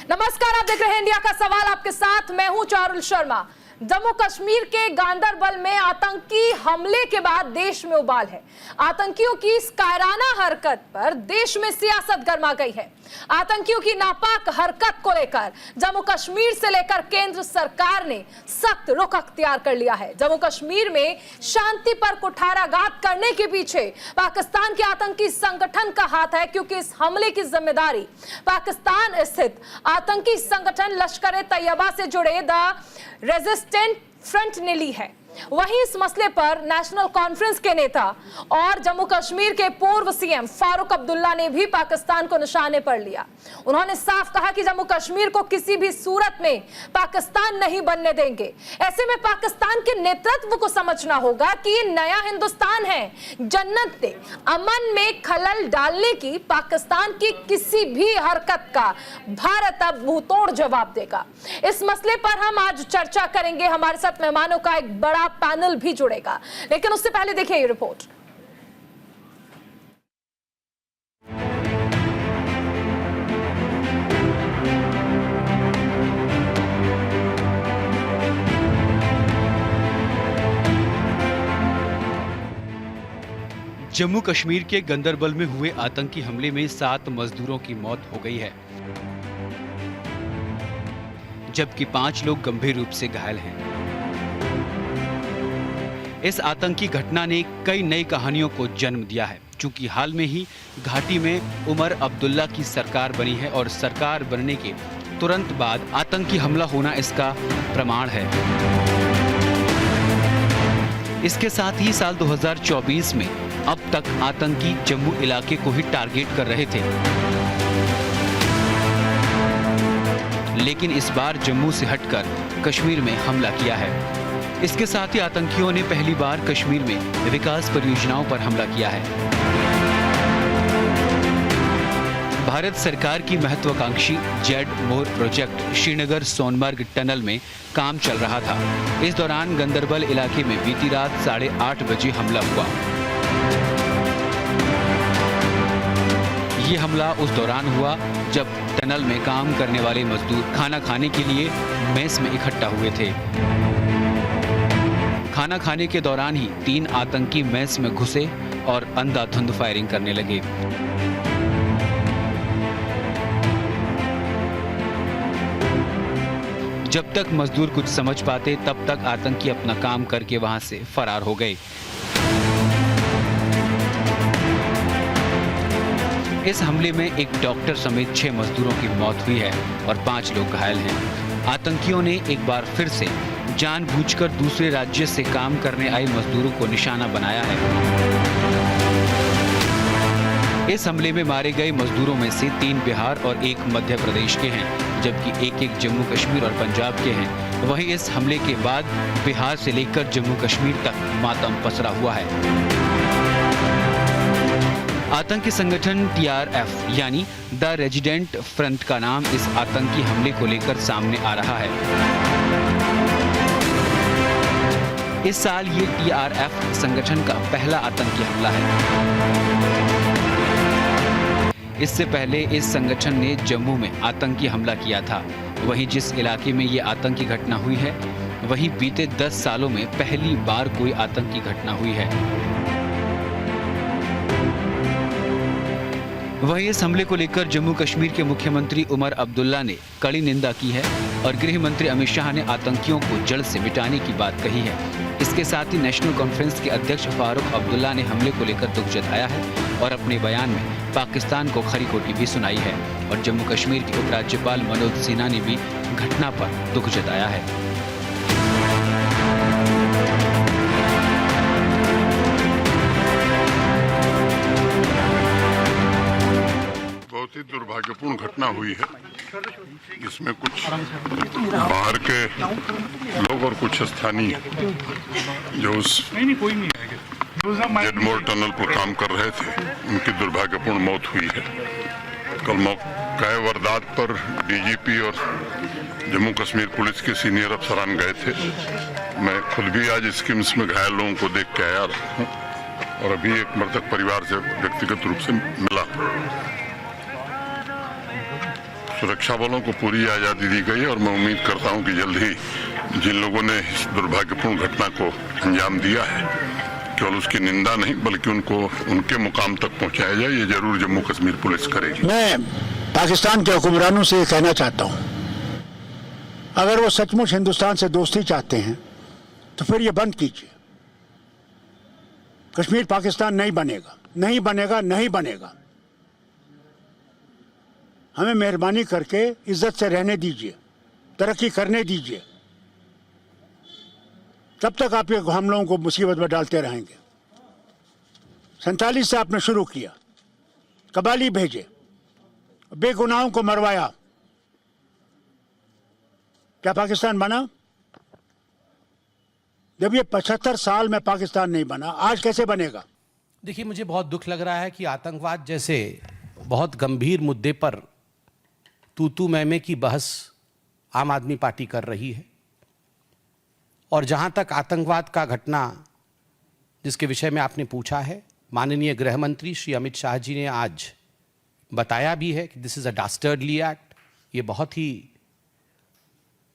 नमस्कार, आप देख रहे हैं इंडिया का सवाल। आपके साथ मैं हूं चारुल शर्मा। जम्मू कश्मीर के गांदरबल में आतंकी हमले के बाद देश में उबाल है। आतंकियों की इस कायराना हरकत पर देश में सियासत गर्मा गई है। आतंकियों की नापाक हरकत को लेकर जम्मू कश्मीर से लेकर केंद्र सरकार ने सख्त रुख अख्तियार कर लिया है। जम्मू कश्मीर में शांति पर कुठाराघात करने के पीछे पाकिस्तान के आतंकी संगठन का हाथ है, क्योंकि इस हमले की जिम्मेदारी पाकिस्तान स्थित आतंकी संगठन लश्कर-ए-तैयबा से जुड़े द रेजिस्टेंट फ्रंट ने ली है। वहीं इस मसले पर नेशनल कॉन्फ्रेंस के नेता और जम्मू कश्मीर के पूर्व सीएम फारूक अब्दुल्ला ने भी पाकिस्तान को निशाने पर लिया। उन्होंने साफ कहा कि जम्मू कश्मीर को किसी भी सूरत में पाकिस्तान नहीं बनने देंगे। ऐसे में पाकिस्तान के नेतृत्व को समझना होगा कि ये नया हिंदुस्तान है। जन्नत ने अमन में खलल डालने की पाकिस्तान की किसी भी हरकत का भारत अब मुंहतोड़ जवाब देगा। इस मसले पर हम आज चर्चा करेंगे। हमारे साथ मेहमानों का एक बड़ा पैनल भी जुड़ेगा, लेकिन उससे पहले देखिए ये रिपोर्ट। जम्मू कश्मीर के गांदरबल में हुए आतंकी हमले में 7 मजदूरों की मौत हो गई है, जबकि 5 लोग गंभीर रूप से घायल हैं। इस आतंकी घटना ने कई नई कहानियों को जन्म दिया है, क्योंकि हाल में ही घाटी में उमर अब्दुल्ला की सरकार बनी है और सरकार बनने के तुरंत बाद आतंकी हमला होना इसका प्रमाण है। इसके साथ ही साल 2024 में अब तक आतंकी जम्मू इलाके को ही टारगेट कर रहे थे, लेकिन इस बार जम्मू से हटकर कश्मीर में हमला किया है। इसके साथ ही आतंकियों ने पहली बार कश्मीर में विकास परियोजनाओं पर हमला किया है। भारत सरकार की महत्वाकांक्षी जेड मोर प्रोजेक्ट श्रीनगर सोनमर्ग टनल में काम चल रहा था। इस दौरान गांदरबल इलाके में बीती रात 8:30 बजे हमला हुआ। ये हमला उस दौरान हुआ जब टनल में काम करने वाले मजदूर खाना खाने के लिए मेस में इकट्ठा हुए थे। खाना खाने के दौरान ही 3 आतंकी मेस में घुसे और अंधाधुंध फायरिंग करने लगे। जब तक मजदूर कुछ समझ पाते, तब तक आतंकी अपना काम करके वहां से फरार हो गए। इस हमले में एक डॉक्टर समेत 6 मजदूरों की मौत हुई है और 5 लोग घायल हैं। आतंकियों ने एक बार फिर से जानबूझकर दूसरे राज्य से काम करने आए मजदूरों को निशाना बनाया है। इस हमले में मारे गए मजदूरों में से 3 बिहार और 1 मध्य प्रदेश के हैं, जबकि 1 जम्मू कश्मीर और पंजाब के हैं। वहीं इस हमले के बाद बिहार से लेकर जम्मू कश्मीर तक मातम पसरा हुआ है। आतंकी संगठन TRF यानी द रेजिडेंट फ्रंट का नाम इस आतंकी हमले को लेकर सामने आ रहा है। इस साल ये TRF संगठन का पहला आतंकी हमला है। इससे पहले इस संगठन ने जम्मू में आतंकी हमला किया था। वहीं जिस इलाके में ये आतंकी घटना हुई है, वहीं बीते 10 सालों में पहली बार कोई आतंकी घटना हुई है। वहीं इस हमले को लेकर जम्मू कश्मीर के मुख्यमंत्री उमर अब्दुल्ला ने कड़ी निंदा की है और गृह मंत्री अमित शाह ने आतंकियों को जड़ से मिटाने की बात कही है। इसके साथ ही नेशनल कॉन्फ्रेंस के अध्यक्ष फारूक अब्दुल्ला ने हमले को लेकर दुख जताया है और अपने बयान में पाकिस्तान को खरी खोटी भी सुनाई है। और जम्मू कश्मीर के उपराज्यपाल मनोज सिन्हा ने भी घटना पर दुख जताया है। बहुत ही दुर्भाग्यपूर्ण घटना हुई है। इसमें कुछ बाहर के लोग और कुछ स्थानीय जो उस जेडमोर टनल पर काम कर रहे थे, उनकी दुर्भाग्यपूर्ण मौत हुई है। कल मौके वारदात पर DGP और जम्मू कश्मीर पुलिस के सीनियर अफसरान गए थे। मैं खुद भी आज स्किम्स में घायल लोगों को देख के आया हूँ और अभी एक मृतक परिवार से व्यक्तिगत रूप से मिला। सुरक्षा बलों को पूरी आज़ादी दी गई है और मैं उम्मीद करता हूं कि जल्द ही जिन लोगों ने इस दुर्भाग्यपूर्ण घटना को अंजाम दिया है केवल उसकी निंदा नहीं बल्कि उनको उनके मुकाम तक पहुंचाया जाए, ये जरूर जम्मू कश्मीर पुलिस करेगी। मैं पाकिस्तान के हुक्मरानों से ये कहना चाहता हूं, अगर वो सचमुच हिंदुस्तान से दोस्ती चाहते हैं तो फिर ये बंद कीजिए। कश्मीर पाकिस्तान नहीं बनेगा, नहीं बनेगा, नहीं बनेगा। हमें मेहरबानी करके इज्जत से रहने दीजिए, तरक्की करने दीजिए। तब तक आप ये हम लोगों को मुसीबत में डालते रहेंगे। 47 से आपने शुरू किया, कबाली भेजे, बेगुनाहों को मरवाया, क्या पाकिस्तान बना? जब ये 75 साल में पाकिस्तान नहीं बना, आज कैसे बनेगा? देखिए, मुझे बहुत दुख लग रहा है कि आतंकवाद जैसे बहुत गंभीर मुद्दे पर तू मैं की बहस आम आदमी पार्टी कर रही है। और जहां तक आतंकवाद का घटना जिसके विषय में आपने पूछा है, माननीय गृह मंत्री श्री अमित शाह जी ने आज बताया भी है कि दिस इज अ डास्टर्डली एक्ट, ये बहुत ही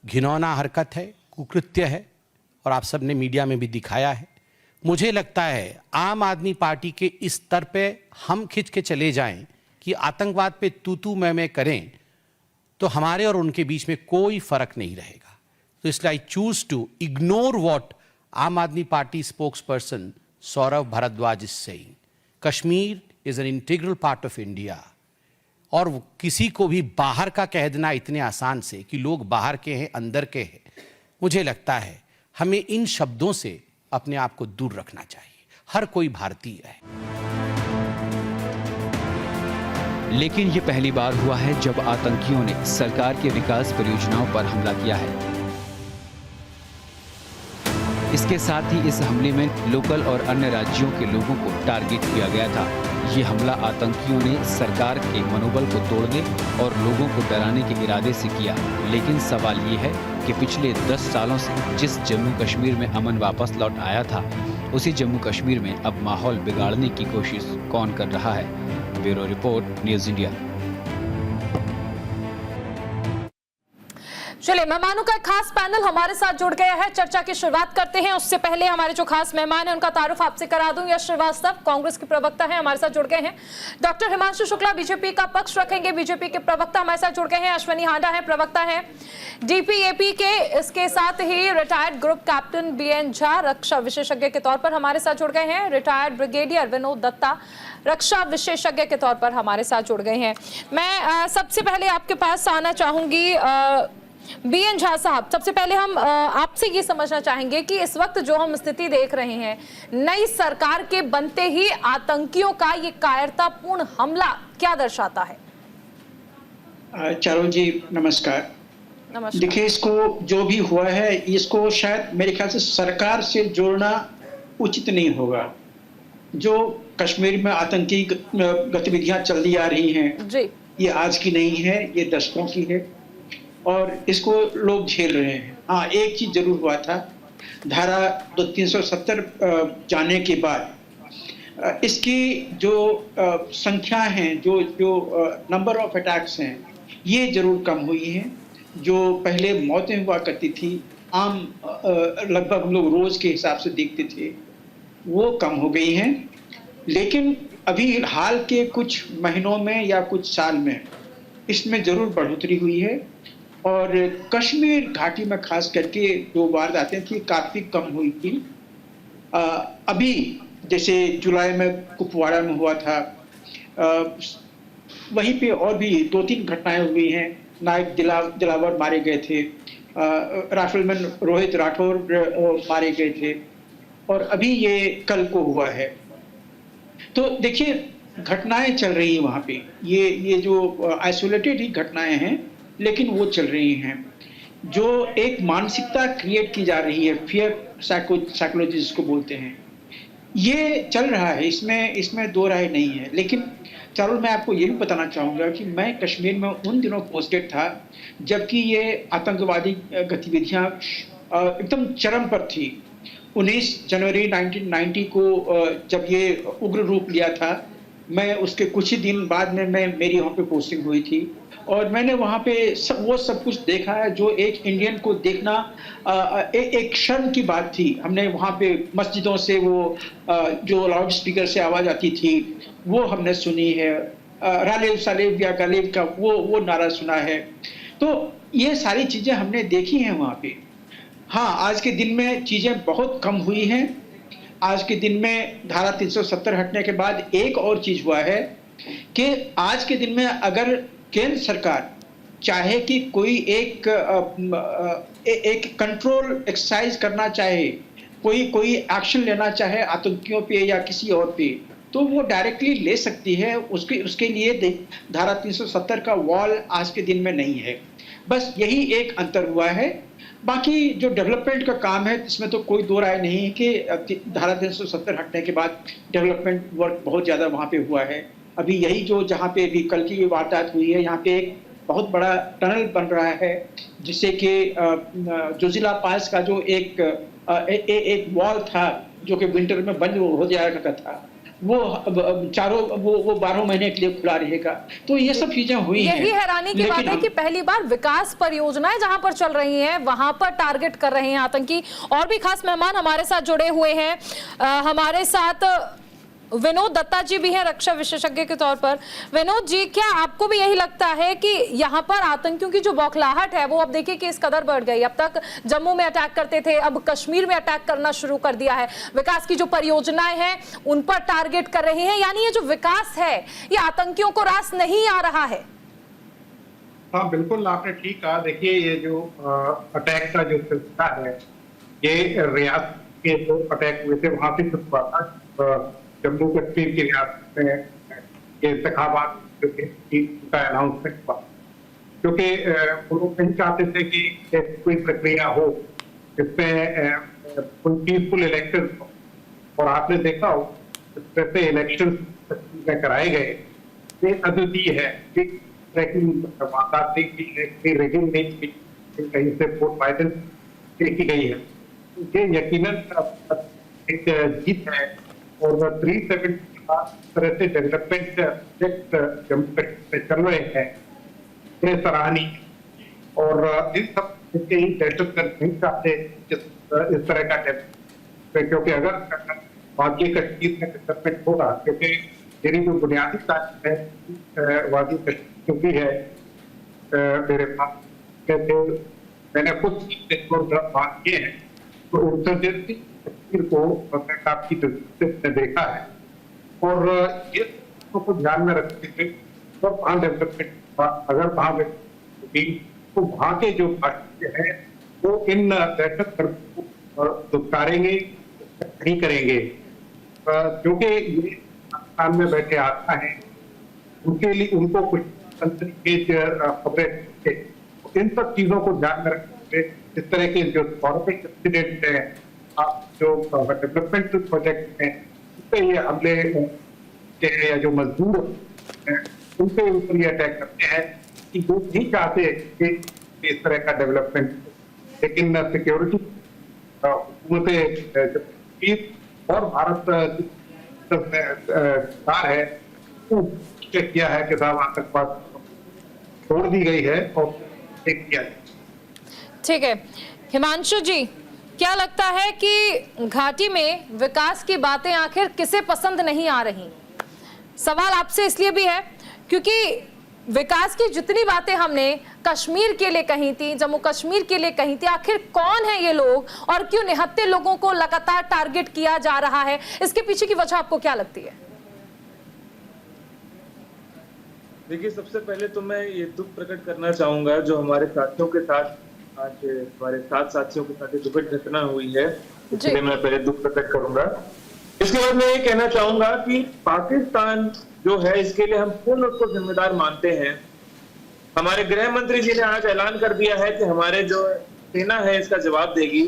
घिनौना हरकत है, कुकृत्य है, और आप सब ने मीडिया में भी दिखाया है। मुझे लगता है आम आदमी पार्टी के इस स्तर पे हम खिंच के चले जाएं कि आतंकवाद पे तू मैं करें तो हमारे और उनके बीच में कोई फर्क नहीं रहेगा। तो इसलिए I choose to ignore what Aam Aadmi Party spokesperson Saurabh Bharadwaj is saying. Kashmir is an integral part of India, और किसी को भी बाहर का कह देना इतने आसान से कि लोग बाहर के हैं, अंदर के हैं, मुझे लगता है हमें इन शब्दों से अपने आप को दूर रखना चाहिए। हर कोई भारतीय है। लेकिन ये पहली बार हुआ है जब आतंकियों ने सरकार के विकास परियोजनाओं पर हमला किया है। इसके साथ ही इस हमले में लोकल और अन्य राज्यों के लोगों को टारगेट किया गया था। ये हमला आतंकियों ने सरकार के मनोबल को तोड़ने और लोगों को डराने के इरादे से किया। लेकिन सवाल ये है कि पिछले 10 सालों से जिस जम्मू कश्मीर में अमन वापस लौट आया था, उसी जम्मू कश्मीर में अब माहौल बिगाड़ने की कोशिश कौन कर रहा है? Bureau report, news India. चलिए, मेहमानों का एक खास पैनल हमारे साथ जुड़ गया है। चर्चा की शुरुआत करते हैं। उससे पहले हमारे जो खास मेहमान हैं उनका तारुफ आपसे करा दूं। यश श्रीवास्तव कांग्रेस के प्रवक्ता हैं, हमारे साथ जुड़ गए हैं। डॉक्टर हिमांशु शुक्ला बीजेपी का पक्ष रखेंगे, बीजेपी के प्रवक्ता हमारे साथ जुड़ गए हैं। अश्वनी हांडा है, प्रवक्ता हैं डीपीएपी के। इसके साथ ही retired group captain BN Jha रक्षा विशेषज्ञ के तौर पर हमारे साथ जुड़ गए हैं। रिटायर्ड ब्रिगेडियर विनोद दत्ता रक्षा विशेषज्ञ के तौर पर हमारे साथ जुड़ गए हैं। मैं सबसे पहले आपके पास आना चाहूंगी बीएन झा साहब। सबसे पहले हम आपसे ये समझना चाहेंगे कि इस वक्त जो हम स्थिति देख रहे हैं, नई सरकार के बनते ही आतंकियों का ये कायरतापूर्ण हमला क्या दर्शाता है? चारों जी नमस्कार। देखिए, इसको जो भी हुआ है इसको शायद मेरे ख्याल से सरकार से जोड़ना उचित नहीं होगा। जो कश्मीर में आतंकी गतिविधियां चलती आ रही हैं जी, ये आज की नहीं है, ये दशकों की है और इसको लोग झेल रहे हैं। हाँ, एक चीज जरूर हुआ था, धारा 370 जाने के बाद इसकी जो संख्या है, जो नंबर ऑफ अटैक्स हैं, ये जरूर कम हुई हैं। जो पहले मौतें हुआ करती थी, आम लगभग हम लोग रोज के हिसाब से देखते थे, वो कम हो गई हैं। लेकिन अभी हाल के कुछ महीनों में या कुछ साल में इसमें जरूर बढ़ोतरी हुई है और कश्मीर घाटी में खास करके जो वारदातें थी काफ़ी कम हुई थी। अभी जैसे जुलाई में कुपवाड़ा में हुआ था, वहीं पे और भी 2-3 घटनाएं हुई हैं। नायक दिलावर मारे गए थे, राइफलमैन रोहित राठौर मारे गए थे और अभी ये कल को हुआ है। तो देखिए, घटनाएं चल रही हैं वहाँ पे। ये जो आइसोलेटेड ही घटनाएं हैं, लेकिन वो चल रही हैं। जो एक मानसिकता क्रिएट की जा रही है, फियर साइकोलॉजी जिसको बोलते हैं, ये चल रहा है, इसमें दो राय नहीं है। लेकिन चारों, मैं आपको ये भी बताना चाहूँगा कि मैं कश्मीर में उन दिनों पोस्टेड था जबकि ये आतंकवादी गतिविधियाँ एकदम चरम पर थी। 19 जनवरी 1990 को जब ये उग्र रूप लिया था, मैं उसके कुछ ही दिन बाद में मेरी वहाँ पे पोस्टिंग हुई थी और मैंने वहाँ पे वो सब कुछ देखा है जो एक इंडियन को देखना एक शर्म की बात थी। हमने वहाँ पे मस्जिदों से वो जो लाउड स्पीकर से आवाज़ आती थी वो हमने सुनी है, रालेव सालेव या गालिब का वो नारा सुना है। तो ये सारी चीज़ें हमने देखी हैं वहाँ पे। हाँ, आज के दिन में चीज़ें बहुत कम हुई हैं। आज के दिन में धारा 370 हटने के बाद एक और चीज़ हुआ है कि आज के दिन में अगर केंद्र सरकार चाहे कि कोई एक कंट्रोल एक्सरसाइज करना चाहे, कोई एक्शन लेना चाहे आतंकियों पे या किसी और पे, तो वो डायरेक्टली ले सकती है। उसके लिए धारा 370 का वॉल आज के दिन में नहीं है। बस यही एक अंतर हुआ है। बाकी जो डेवलपमेंट का काम है इसमें तो कोई दो राय नहीं है कि धारा 370 हटने के बाद डेवलपमेंट वर्क बहुत ज़्यादा वहाँ पे हुआ है। अभी यही जो जहाँ पे अभी कल की वारदात हुई है, यहाँ पे एक बहुत बड़ा टनल बन रहा है जिससे कि जोजिला पास का जो एक वॉल था जो कि विंटर में बंद हो जाएगा था, वो चारों वो 12 महीने के लिए खुला रहेगा। तो ये सब चीजें हुई हैं। यही हैरानी की बात है कि पहली बार विकास परियोजनाएं जहां पर चल रही हैं वहां पर टारगेट कर रहे हैं आतंकी। और भी खास मेहमान हमारे साथ जुड़े हुए हैं। हमारे साथ विनोद दत्ता जी भी हैं रक्षा विशेषज्ञ के तौर पर। विनोद जी, क्या आपको भी यही लगता है कि यहाँ पर आतंकियों की जो बौखलाहट है वो अब देखिए कि इस कदर बढ़ गई? अब तक जम्मू में अटैक करते थे, अब कश्मीर में अटैक करना शुरू कर दिया है। विकास की जो परियोजनाएं हैं उन पर टारगेट कर रहे हैं, यानी ये जो विकास है ये आतंकियों को रास नहीं आ रहा है। हाँ बिल्कुल, आपने ठीक कहा। देखिए, ये जो अटैक का जो सिलसिला है, ये रियासत के जो अटैक हुए थे वहां से शुरू हुआ था। जम्मू कश्मीर की रियासत में ये इंतखाबात का अनाउंसमेंट हुआ, क्योंकि वो लोग नहीं चाहते थे कि कोई प्रक्रिया हो जिसमें कोई पीसफुल इलेक्शन हो। और आपने देखा हो जैसे इलेक्शन कराए गए, ये अद्वितीय है। रेगिंग नहीं की, कहीं से वोट वायलेंस देखी गई है। ये यकीनन एक जीत है। और 370 तरह से डेवलपमेंट प्रोजेक्ट जम्मू कश्मीर में चल रहे हैं, ये सराहनीय। और इन सब के दहशतगर्द नहीं चाहते इस तरह का डेवलपमेंट, क्योंकि अगर वादी कश्मीर में डेवलपमेंट होगा, क्योंकि मेरी जो बुनियादी तारीफ है वादी कश्मीर क्योंकि है मेरे पास कहते मैंने खुद बात किए हैं, तो इंसर्जेंसी को काफी दिलचस्पी देखा है। और ये को ध्यान में रखते हुए और वहाँ डेवलपमेंट अगर वहाँ तो वहाँ के जो भारतीय है वो इन दहशतगर्द को दुत्कारेंगे नहीं करेंगे, क्योंकि ये पाकिस्तान में बैठे आता है, उनके लिए उनको कुछ खबरें, इन सब चीजों को ध्यान में रखते हुए इस तरह के जो फॉर्मेट इंसिडेंट है, जो डेवलपमेंट प्रोजेक्ट हैं, उस पे ये हमले के या जो मजदूर हैं उनके ऊपर ये अटैक करते हैं कि वो नहीं चाहते कि इस तरह का डेवलपमेंट, लेकिन सिक्योरिटी हुकूमत और भारत सरकार है वो किया है कि साहब आतंकवाद छोड़ दी गई है और किया। ठीक है, हिमांशु जी, क्या लगता है कि घाटी में विकास की बातें आखिर किसे पसंद नहीं आ रही? सवाल आपसे इसलिए भी है क्योंकि विकास की जितनी बातें हमने कश्मीर के लिए कही थी, जम्मू कश्मीर के लिए कही थी, आखिर कौन है ये लोग और क्यों निहत्थे लोगों को लगातार टारगेट किया जा रहा है? इसके पीछे की वजह आपको क्या लगती है? देखिए, सबसे पहले तो मैं ये दुख प्रकट करना चाहूंगा जो हमारे साथियों के साथ आज हमारे 7 साथियों के साथ दुखद घटना हुई है, इसलिए मैं पहले दुख प्रकट करूंगा। इसके बाद मैं ये कहना चाहूंगा कि पाकिस्तान जो है इसके लिए हम पूर्ण उसको जिम्मेदार मानते हैं। हमारे गृह मंत्री जी ने आज ऐलान कर दिया है कि हमारे जो सेना है इसका जवाब देगी।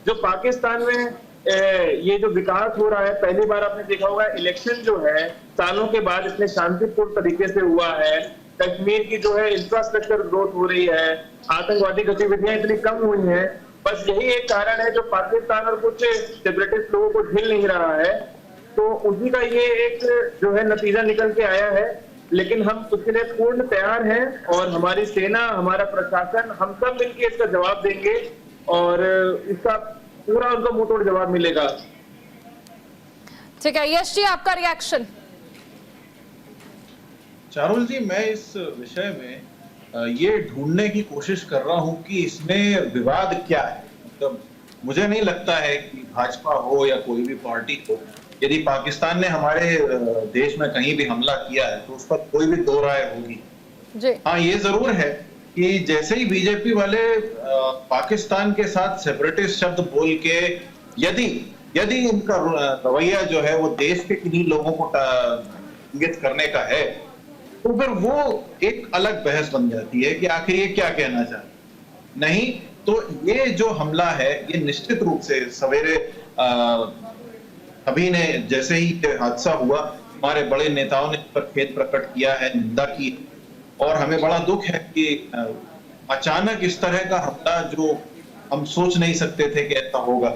जो पाकिस्तान में ये जो विकास हो रहा है, पहली बार आपने देखा होगा इलेक्शन जो है सालों के बाद इतने शांतिपूर्ण तरीके से हुआ है। कश्मीर की जो है इंफ्रास्ट्रक्चर ग्रोथ हो रही है, आतंकवादी गतिविधियां इतनी कम हुई हैं। बस यही एक कारण है जो पाकिस्तान और कुछ सेपरेटिस्ट लोगों को झेल नहीं रहा है। तो उसी का ये एक जो है नतीजा निकल के आया है, लेकिन हम उसके लिए पूर्ण तैयार हैं और हमारी सेना, हमारा प्रशासन, हम सब मिलकर इसका जवाब देंगे और इसका पूरा उनको मुंहतोड़ जवाब मिलेगा। ठीक है, यश जी आपका रिएक्शन। चारुल जी, मैं इस विषय में ये ढूंढने की कोशिश कर रहा हूं कि इसमें विवाद क्या है। मतलब मुझे नहीं लगता है कि भाजपा हो या कोई भी पार्टी हो, यदि पाकिस्तान ने हमारे देश में कहीं भी हमला किया है तो उस पर कोई भी दो राय होगी। हाँ, ये जरूर है कि जैसे ही बीजेपी वाले पाकिस्तान के साथ सेपरेटिस्ट शब्द बोल के यदि इनका रवैया जो है वो देश के किन्हीं लोगों को इंगित करने का है, तो फिर वो एक अलग बहस बन जाती है कि आखिर ये क्या कहना चाहते। नहीं तो ये जो हमला है ये निश्चित रूप से सवेरे अभी ने जैसे ही हादसा हुआ, हमारे बड़े नेताओं ने इस पर खेद प्रकट किया है, निंदा की, और हमें बड़ा दुख है कि अचानक इस तरह का हमला जो हम सोच नहीं सकते थे कि ऐसा होगा।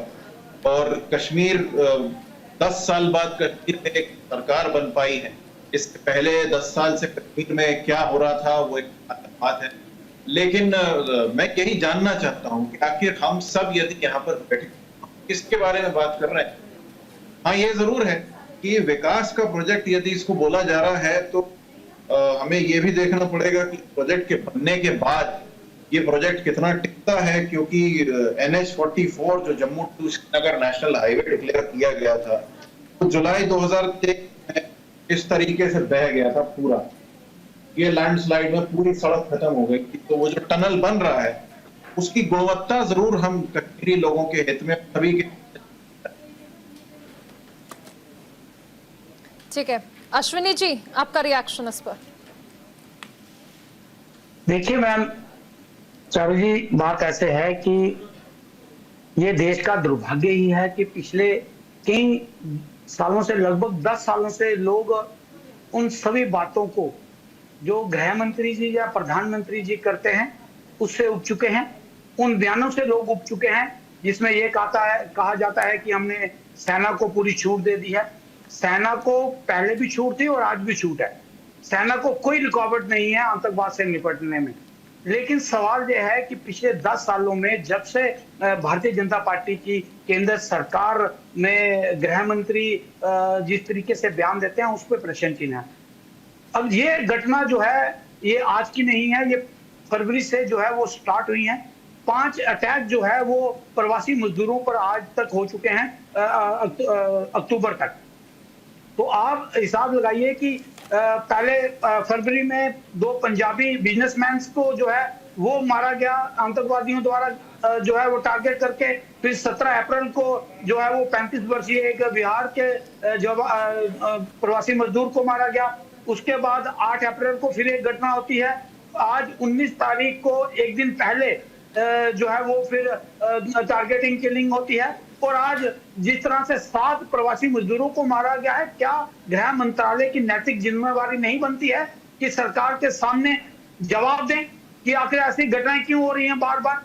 और कश्मीर 10 साल बाद कश्मीर में एक सरकार बन पाई है। इसके पहले 10 साल से कश्मीर में क्या हो रहा था वो एक बात है, लेकिन मैं यही जानना चाहता हूं कि आखिर हम सब यदि यहाँ पर बैठे किसके बारे में बात कर रहे हैं। हाँ, ये जरूर है कि विकास का प्रोजेक्ट यदि इसको बोला जा रहा है तो हमें ये भी देखना पड़ेगा कि प्रोजेक्ट के बनने के बाद ये प्रोजेक्ट कितना टिकता है, क्योंकि NH-44 जो Jammu to Srinagar national highway declare किया गया था तो जुलाई 2023 में इस तरीके से बह गया था पूरा। ये लैंडस्लाइड में पूरी सड़क खत्म हो गई थी। तो वो जो टनल बन रहा है उसकी गुणवत्ता जरूर हम कश्मीरी लोगों के हित में सभी के। ठीक है, अश्विनी जी आपका रिएक्शन इस पर। देखिए मैम, चारू जी, बात ऐसे है कि ये देश का दुर्भाग्य ही है कि पिछले कई सालों से, लगभग 10 सालों से लोग उन सभी बातों को जो गृह मंत्री जी या प्रधानमंत्री जी करते हैं उससे उब चुके हैं। उन बयानों से लोग उब चुके हैं जिसमें ये कहा जाता है कि हमने सेना को पूरी छूट दे दी है। सेना को पहले भी छूट थी और आज भी छूट है। सेना को कोई रुकावट नहीं है आतंकवाद से निपटने में। लेकिन सवाल यह है कि पिछले 10 सालों में जब से भारतीय जनता पार्टी की केंद्र सरकार में गृह मंत्री जिस तरीके से बयान देते हैं उस पर प्रश्न चिन्ह है। अब ये घटना जो है ये आज की नहीं है, ये फरवरी से जो है वो स्टार्ट हुई है। 5 अटैक जो है वो प्रवासी मजदूरों पर आज तक हो चुके हैं, अक्टूबर तक। तो आप हिसाब लगाइए कि पहले फरवरी में 2 पंजाबी बिजनेसमैन को जो है वो मारा गया आतंकवादियों द्वारा जो है वो टारगेट करके। फिर 17 अप्रैल को जो है वो 35 वर्षीय एक बिहार के प्रवासी मजदूर को मारा गया। उसके बाद 8 अप्रैल को फिर एक घटना होती है। आज 19 तारीख को एक दिन पहले जो है वो फिर टारगेटिंग किलिंग होती है। और आज जिस तरह से 7 प्रवासी मजदूरों को मारा गया है, क्या गृह मंत्रालय की नैतिक जिम्मेवारी नहीं बनती है कि सरकार के सामने जवाब दें कि आखिर ऐसी घटनाएं क्यों हो रही हैं बार बार।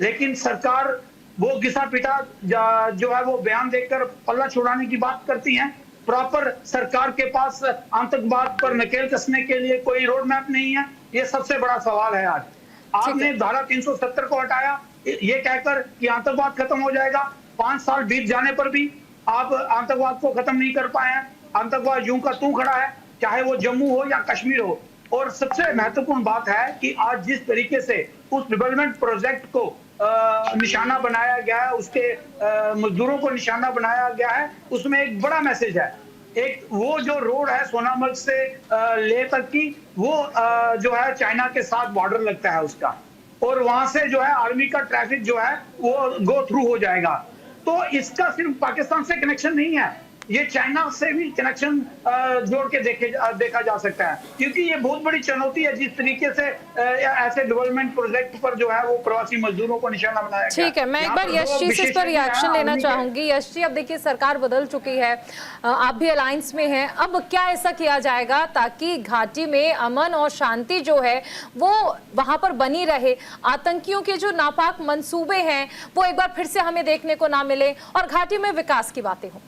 लेकिन सरकार वो घिसा पिटा जो है वो बयान देकर पल्ला छुड़ाने की बात करती है। प्रॉपर सरकार के पास आतंकवाद पर नकेल कसने के लिए कोई रोड मैप नहीं है। ये सबसे बड़ा सवाल है। आज आपने धारा 370 को हटाया ये कहकर कि आतंकवाद खत्म हो जाएगा। 5 साल बीत जाने पर भी आप आतंकवाद को खत्म नहीं कर पाए हैं। आतंकवाद यूं का तू खड़ा है, चाहे वो जम्मू हो या कश्मीर हो। और सबसे महत्वपूर्ण बात है कि आज जिस तरीके से उस डेवलपमेंट प्रोजेक्ट को निशाना बनाया गया है, उसके मजदूरों को निशाना बनाया गया है, उसमें एक बड़ा मैसेज है। एक वो जो रोड है सोनामर्ग से ले तक की, वो जो है चाइना के साथ बॉर्डर लगता है उसका, और वहां से जो है आर्मी का ट्रैफिक जो है वो गो थ्रू हो जाएगा। तो इसका सिर्फ पाकिस्तान से कनेक्शन नहीं है, ये चाइना से भी कनेक्शन जोड़ के देखा जा सकता है। क्योंकि ये बहुत बड़ी चुनौती है जिस तरीके से ऐसे डेवलपमेंट प्रोजेक्ट पर जो है वो प्रवासी मजदूरों को निशाना बनाया गया। ठीक है, मैं एक बार यश जी से इस पर रिएक्शन लेना चाहूंगी। यश जी, अब देखिए सरकार बदल चुकी है, आप भी अलायंस में हैं। अब क्या ऐसा किया जाएगा ताकि घाटी में अमन और शांति जो है वो वहां पर बनी रहे, आतंकियों के जो नापाक मंसूबे हैं वो एक बार फिर से हमें देखने को ना मिले और घाटी में विकास की बातें हों?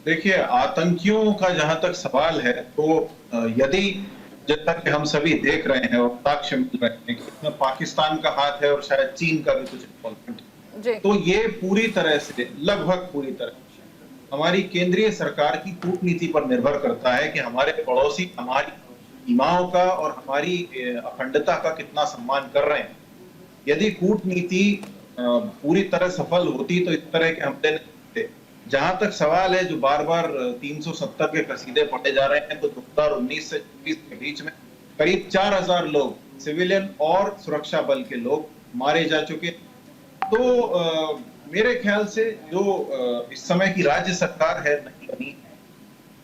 देखिए, आतंकियों का जहां तक सवाल है, तो यदि जब तक हम सभी देख रहे हैं और साक्ष्य मिल रहे हैं कि इसमें पाकिस्तान का हाथ है और शायद चीन का भी कुछ इन्वॉल्वमेंट है, तो ये पूरी तरह से, लगभग पूरी तरह हमारी केंद्रीय सरकार की कूटनीति पर निर्भर करता है कि हमारे पड़ोसी हमारी सीमाओं का और हमारी अखंडता का कितना सम्मान कर रहे हैं। यदि कूटनीति पूरी तरह सफल होती तो इस तरह के हमले नहीं होते। जहां तक सवाल है जो बार बार 370 के कसीदे पढ़े जा रहे हैं, तो 2019 से 2020 के बीच में करीब 4000 लोग, सिविलियन और सुरक्षा बल के लोग मारे जा चुके। तो मेरे ख्याल से जो इस समय की राज्य सरकार है नहीं बनी,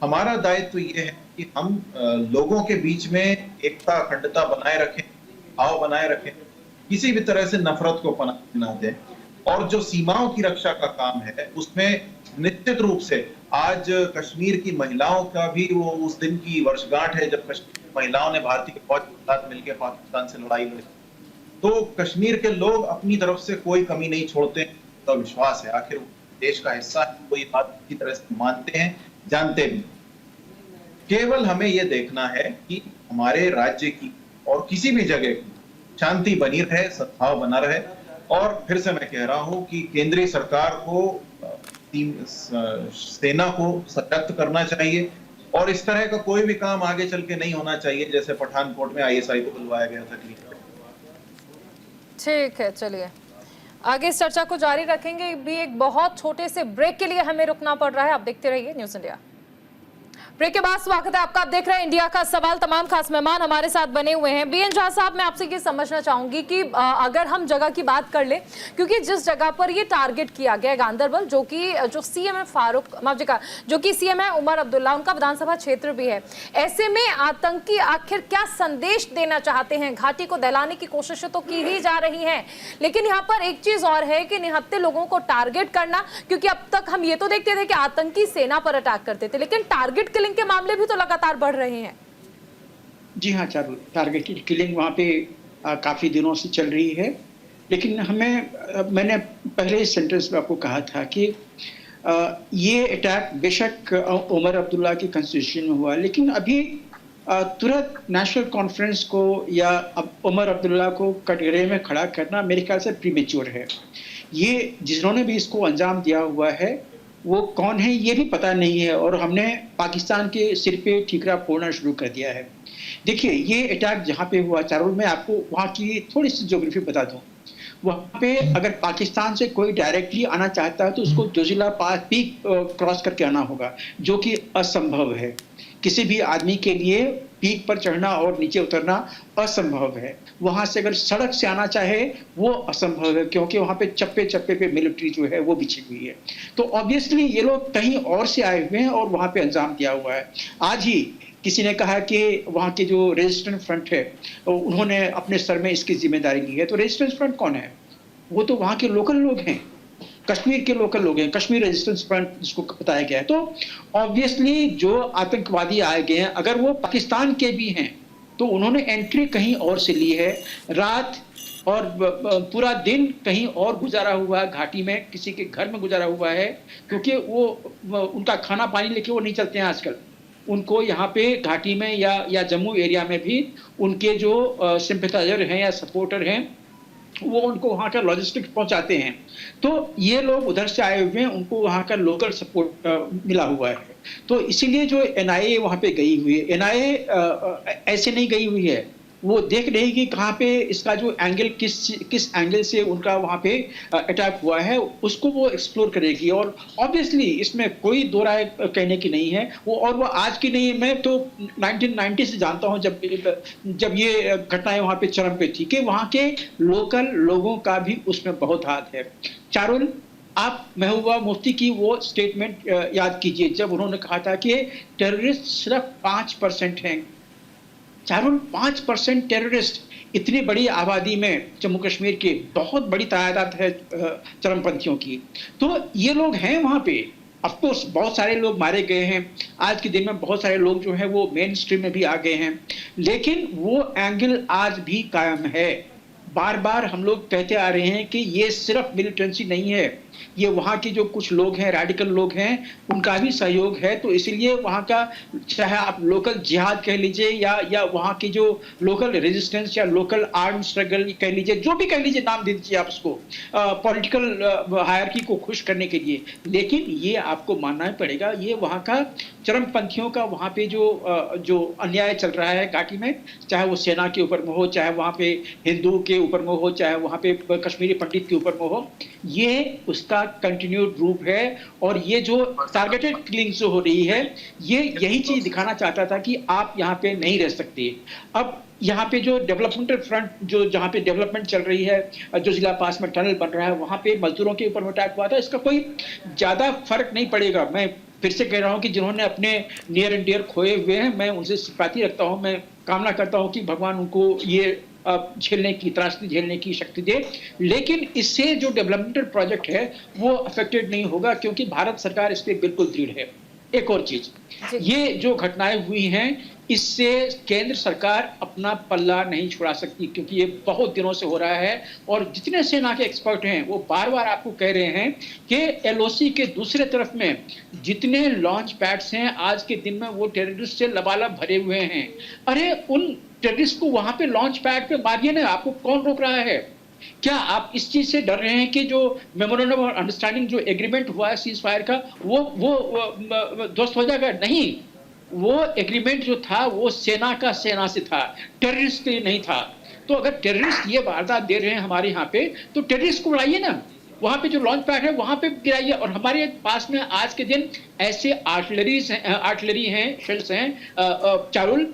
हमारा दायित्व ये है कि हम लोगों के बीच में एकता अखंडता बनाए रखें, भाव बनाए रखें, किसी भी तरह से नफरत को पनाह न दें। और जो सीमाओं की रक्षा का काम है उसमें निश्चित रूप से आज कश्मीर की महिलाओं का भी वो उस दिन की वर्षगांठ है जब कश्मीर की महिलाओं ने भारतीय फौज के साथ मिलकर पाकिस्तान से लड़ाई लड़ी। तो कश्मीर के लोग अपनी तरफ से कोई कमी नहीं छोड़ते, तो विश्वास है आखिर देश का हिस्सा है, कोई बात की तरह से मानते हैं, जानते भी। केवल हमें यह देखना है कि हमारे राज्य की और किसी भी जगह की शांति बनी रहे, सद्भाव बना रहे। और फिर से मैं कह रहा हूं कि केंद्रीय सरकार को, सेना को सशक्त करना चाहिए और इस तरह का कोई भी काम आगे चल के नहीं होना चाहिए जैसे पठानकोट में ISI को बुलवाया गया था। ठीक है, चलिए आगे इस चर्चा को जारी रखेंगे। भी एक बहुत छोटे से ब्रेक के लिए हमें रुकना पड़ रहा है। आप देखते रहिए न्यूज़ इंडिया। ब्रेक के बाद स्वागत है आपका। आप देख रहे हैं इंडिया का सवाल। तमाम खास मेहमान हमारे साथ बने हुए हैं। BN झा साहब, मैं आपसे ये समझना चाहूंगी कि अगर हम जगह की बात कर ले, क्योंकि जिस जगह पर ये टारगेट किया गया गांदरबल, जो CM है फारूक, जो कि CM है उमर अब्दुल्ला, उनका विधानसभा क्षेत्र भी है, ऐसे में आतंकी आखिर क्या संदेश देना चाहते हैं? घाटी को दहलाने की कोशिशें तो की ही जा रही हैं, लेकिन यहाँ पर एक चीज और है कि निहत्थे लोगों को टारगेट करना, क्योंकि अब तक हम ये तो देखते थे कि आतंकी सेना पर अटैक करते थे, लेकिन टारगेट किलिंग के मामले भी तो लगातार बढ़ रहे हैं। जी हाँ, टारगेटेड किलिंग वहाँ पे काफी दिनों से चल रही है। लेकिन मैंने पहले सेंटेंस में आपको कहा था कि ये अटैक बेशक उमर अब्दुल्ला की कंस्टिट्यूशन में हुआ, लेकिन अभी तुरंत नेशनल कॉन्फ्रेंस को या उमर अब्दुल्ला को कटघरे में खड़ा करना मेरे ख्याल से प्रीमेच्योर है। ये जिन्होंने भी इसको अंजाम दिया हुआ है वो कौन है ये भी पता नहीं है, और हमने पाकिस्तान के सिर पे ठीकरा फोड़ना शुरू कर दिया है। देखिए, ये अटैक जहाँ पे हुआ चारों, मैं आपको वहाँ की थोड़ी सी ज्योग्राफी बता दूँ। वहाँ पे अगर पाकिस्तान से कोई डायरेक्टली आना चाहता है तो उसको जोजिला पास पीक क्रॉस करके आना होगा, जो कि असंभव है। किसी भी आदमी के लिए पीक पर चढ़ना और नीचे उतरना असंभव है। वहां से अगर सड़क से आना चाहे वो असंभव है, क्योंकि वहां पे चप्पे चप्पे पे मिलिट्री जो है वो बिछी हुई है। तो ऑब्वियसली ये लोग कहीं और से आए हुए हैं और वहां पे अंजाम दिया हुआ है। आज ही किसी ने कहा कि वहाँ के जो रेजिस्टेंस फ्रंट है उन्होंने अपने सर में इसकी जिम्मेदारी ली है। तो रेजिस्टेंस फ्रंट कौन है? वो तो वहाँ के लोकल लोग हैं, कश्मीर के लोकल लोग हैं, कश्मीर रेजिस्टेंस फ्रंट जिसको बताया गया है। तो ऑब्वियसली जो आतंकवादी आए गए हैं, अगर वो पाकिस्तान के भी हैं तो उन्होंने एंट्री कहीं और से ली है। रात और पूरा दिन कहीं और गुजारा हुआ है, घाटी में किसी के घर में गुजारा हुआ है, क्योंकि वो उनका खाना पानी लेके वो नहीं चलते हैं आजकल। उनको यहाँ पे घाटी में या जम्मू एरिया में भी उनके जो सिंपैथाइजर हैं या सपोर्टर हैं वो उनको वहाँ का लॉजिस्टिक्स पहुँचाते हैं। तो ये लोग उधर से आए हुए हैं, उनको वहाँ का लोकल सपोर्ट मिला हुआ है। तो इसीलिए जो NIA वहाँ पे गई हुई है, NIA ऐसे नहीं गई हुई है, वो देख रही कि कहाँ पे इसका जो एंगल किस एंगल से उनका वहाँ पे अटैक हुआ है उसको वो एक्सप्लोर करेगी। और ऑब्वियसली इसमें कोई दो राय कहने की नहीं है। वो आज की नहीं, मैं तो 1990 से जानता हूँ जब ये घटनाएं वहाँ पे चरम पे थी, कि वहाँ के लोकल लोगों का भी उसमें बहुत हाथ है। चारुल, आप महबूबा मुफ्ती की वो स्टेटमेंट याद कीजिए जब उन्होंने कहा था कि टेररिस्ट सिर्फ 5% हैं। चारुल, 5% टेररिस्ट इतनी बड़ी आबादी में जम्मू कश्मीर की बहुत बड़ी तादाद है चरमपंथियों की। तो ये लोग हैं वहाँ पे। अफकोर्स बहुत सारे लोग मारे गए हैं, आज के दिन में बहुत सारे लोग जो हैं वो मेन स्ट्रीम में भी आ गए हैं, लेकिन वो एंगल आज भी कायम है। बार बार हम लोग कहते आ रहे हैं कि ये सिर्फ मिलिटेंसी नहीं है, ये वहाँ के जो कुछ लोग हैं, रेडिकल लोग हैं, उनका भी सहयोग है। तो इसलिए वहाँ का चाहे आप लोकल जिहाद कह लीजिए या वहाँ की जो लोकल रेजिस्टेंस या लोकल आर्म स्ट्रगल कह लीजिए, जो भी कह लीजिए, नाम दे दीजिए आप उसको, पॉलिटिकल हायरकी को खुश करने के लिए। लेकिन ये आपको मानना ही पड़ेगा, ये वहाँ का चरमपंथियों का वहाँ पे जो अन्याय चल रहा है घाटी में, चाहे वो सेना के ऊपर में हो, चाहे वहाँ पे हिंदू के ऊपर में हो, चाहे वहाँ पे कश्मीरी पंडित के ऊपर में हो, ये उसका कंटिन्यूड रूप है। और ये जो टारगेटेड किलिंग जो हो रही है, ये यही चीज दिखाना चाहता था कि आप यहाँ पे नहीं रह सकते। अब यहाँ पे जो डेवलपमेंटल फ्रंट, जो जहाँ पे डेवलपमेंट चल रही है, जो जिला पास में टनल बन रहा है, वहाँ पे मजदूरों के ऊपर अटैक हुआ था। इसका कोई ज्यादा फर्क नहीं पड़ेगा। मैं फिर से कह रहा हूँ कि जिन्होंने अपने नियर एंड डियर खोए हुए हैं, मैं उनसे सिंपैथी रखता हूँ। मैं कामना करता हूँ कि भगवान उनको ये झेलने की, त्रासदी झेलने की शक्ति दे। लेकिन इससे जो डेवलपमेंटल प्रोजेक्ट है वो अफेक्टेड नहीं होगा, क्योंकि भारत सरकार इस पे बिल्कुल दृढ़ है। एक और चीज, ये जो घटनाएं हुई हैं, इससे केंद्र सरकार अपना पल्ला नहीं छुड़ा सकती, क्योंकि ये बहुत दिनों से हो रहा है। और जितने सेना के एक्सपर्ट हैं वो बार बार आपको कह रहे हैं कि एलओसी के दूसरे तरफ में जितने लॉन्च पैड्स हैं आज के दिन में, वो टेररिस्ट से लबालब भरे हुए हैं। अरे उन टेररिस्ट को वहां पे लॉन्च पैड पे मारिए ना, आपको कौन रोक रहा है? क्या आप इस चीज से डर रहे हैं कि जो मेमोरेंडम ऑफ अंडरस्टैंडिंग, जो एग्रीमेंट हुआ है सीज फायर का, वो ध्वस्त हो जाएगा? नहीं, वो एग्रीमेंट जो था वो सेना से था, टेररिस्ट के लिए नहीं था। तो अगर टेररिस्ट ये वारदात दे रहे हैं हमारे यहाँ पे, तो टेररिस्ट को उड़ाइए ना, वहां पे जो लॉन्च पैड है वहां पे गिराइए। और हमारे पास में आज के दिन ऐसे आर्टिलरी हैं, शेल्स हैं चारुल,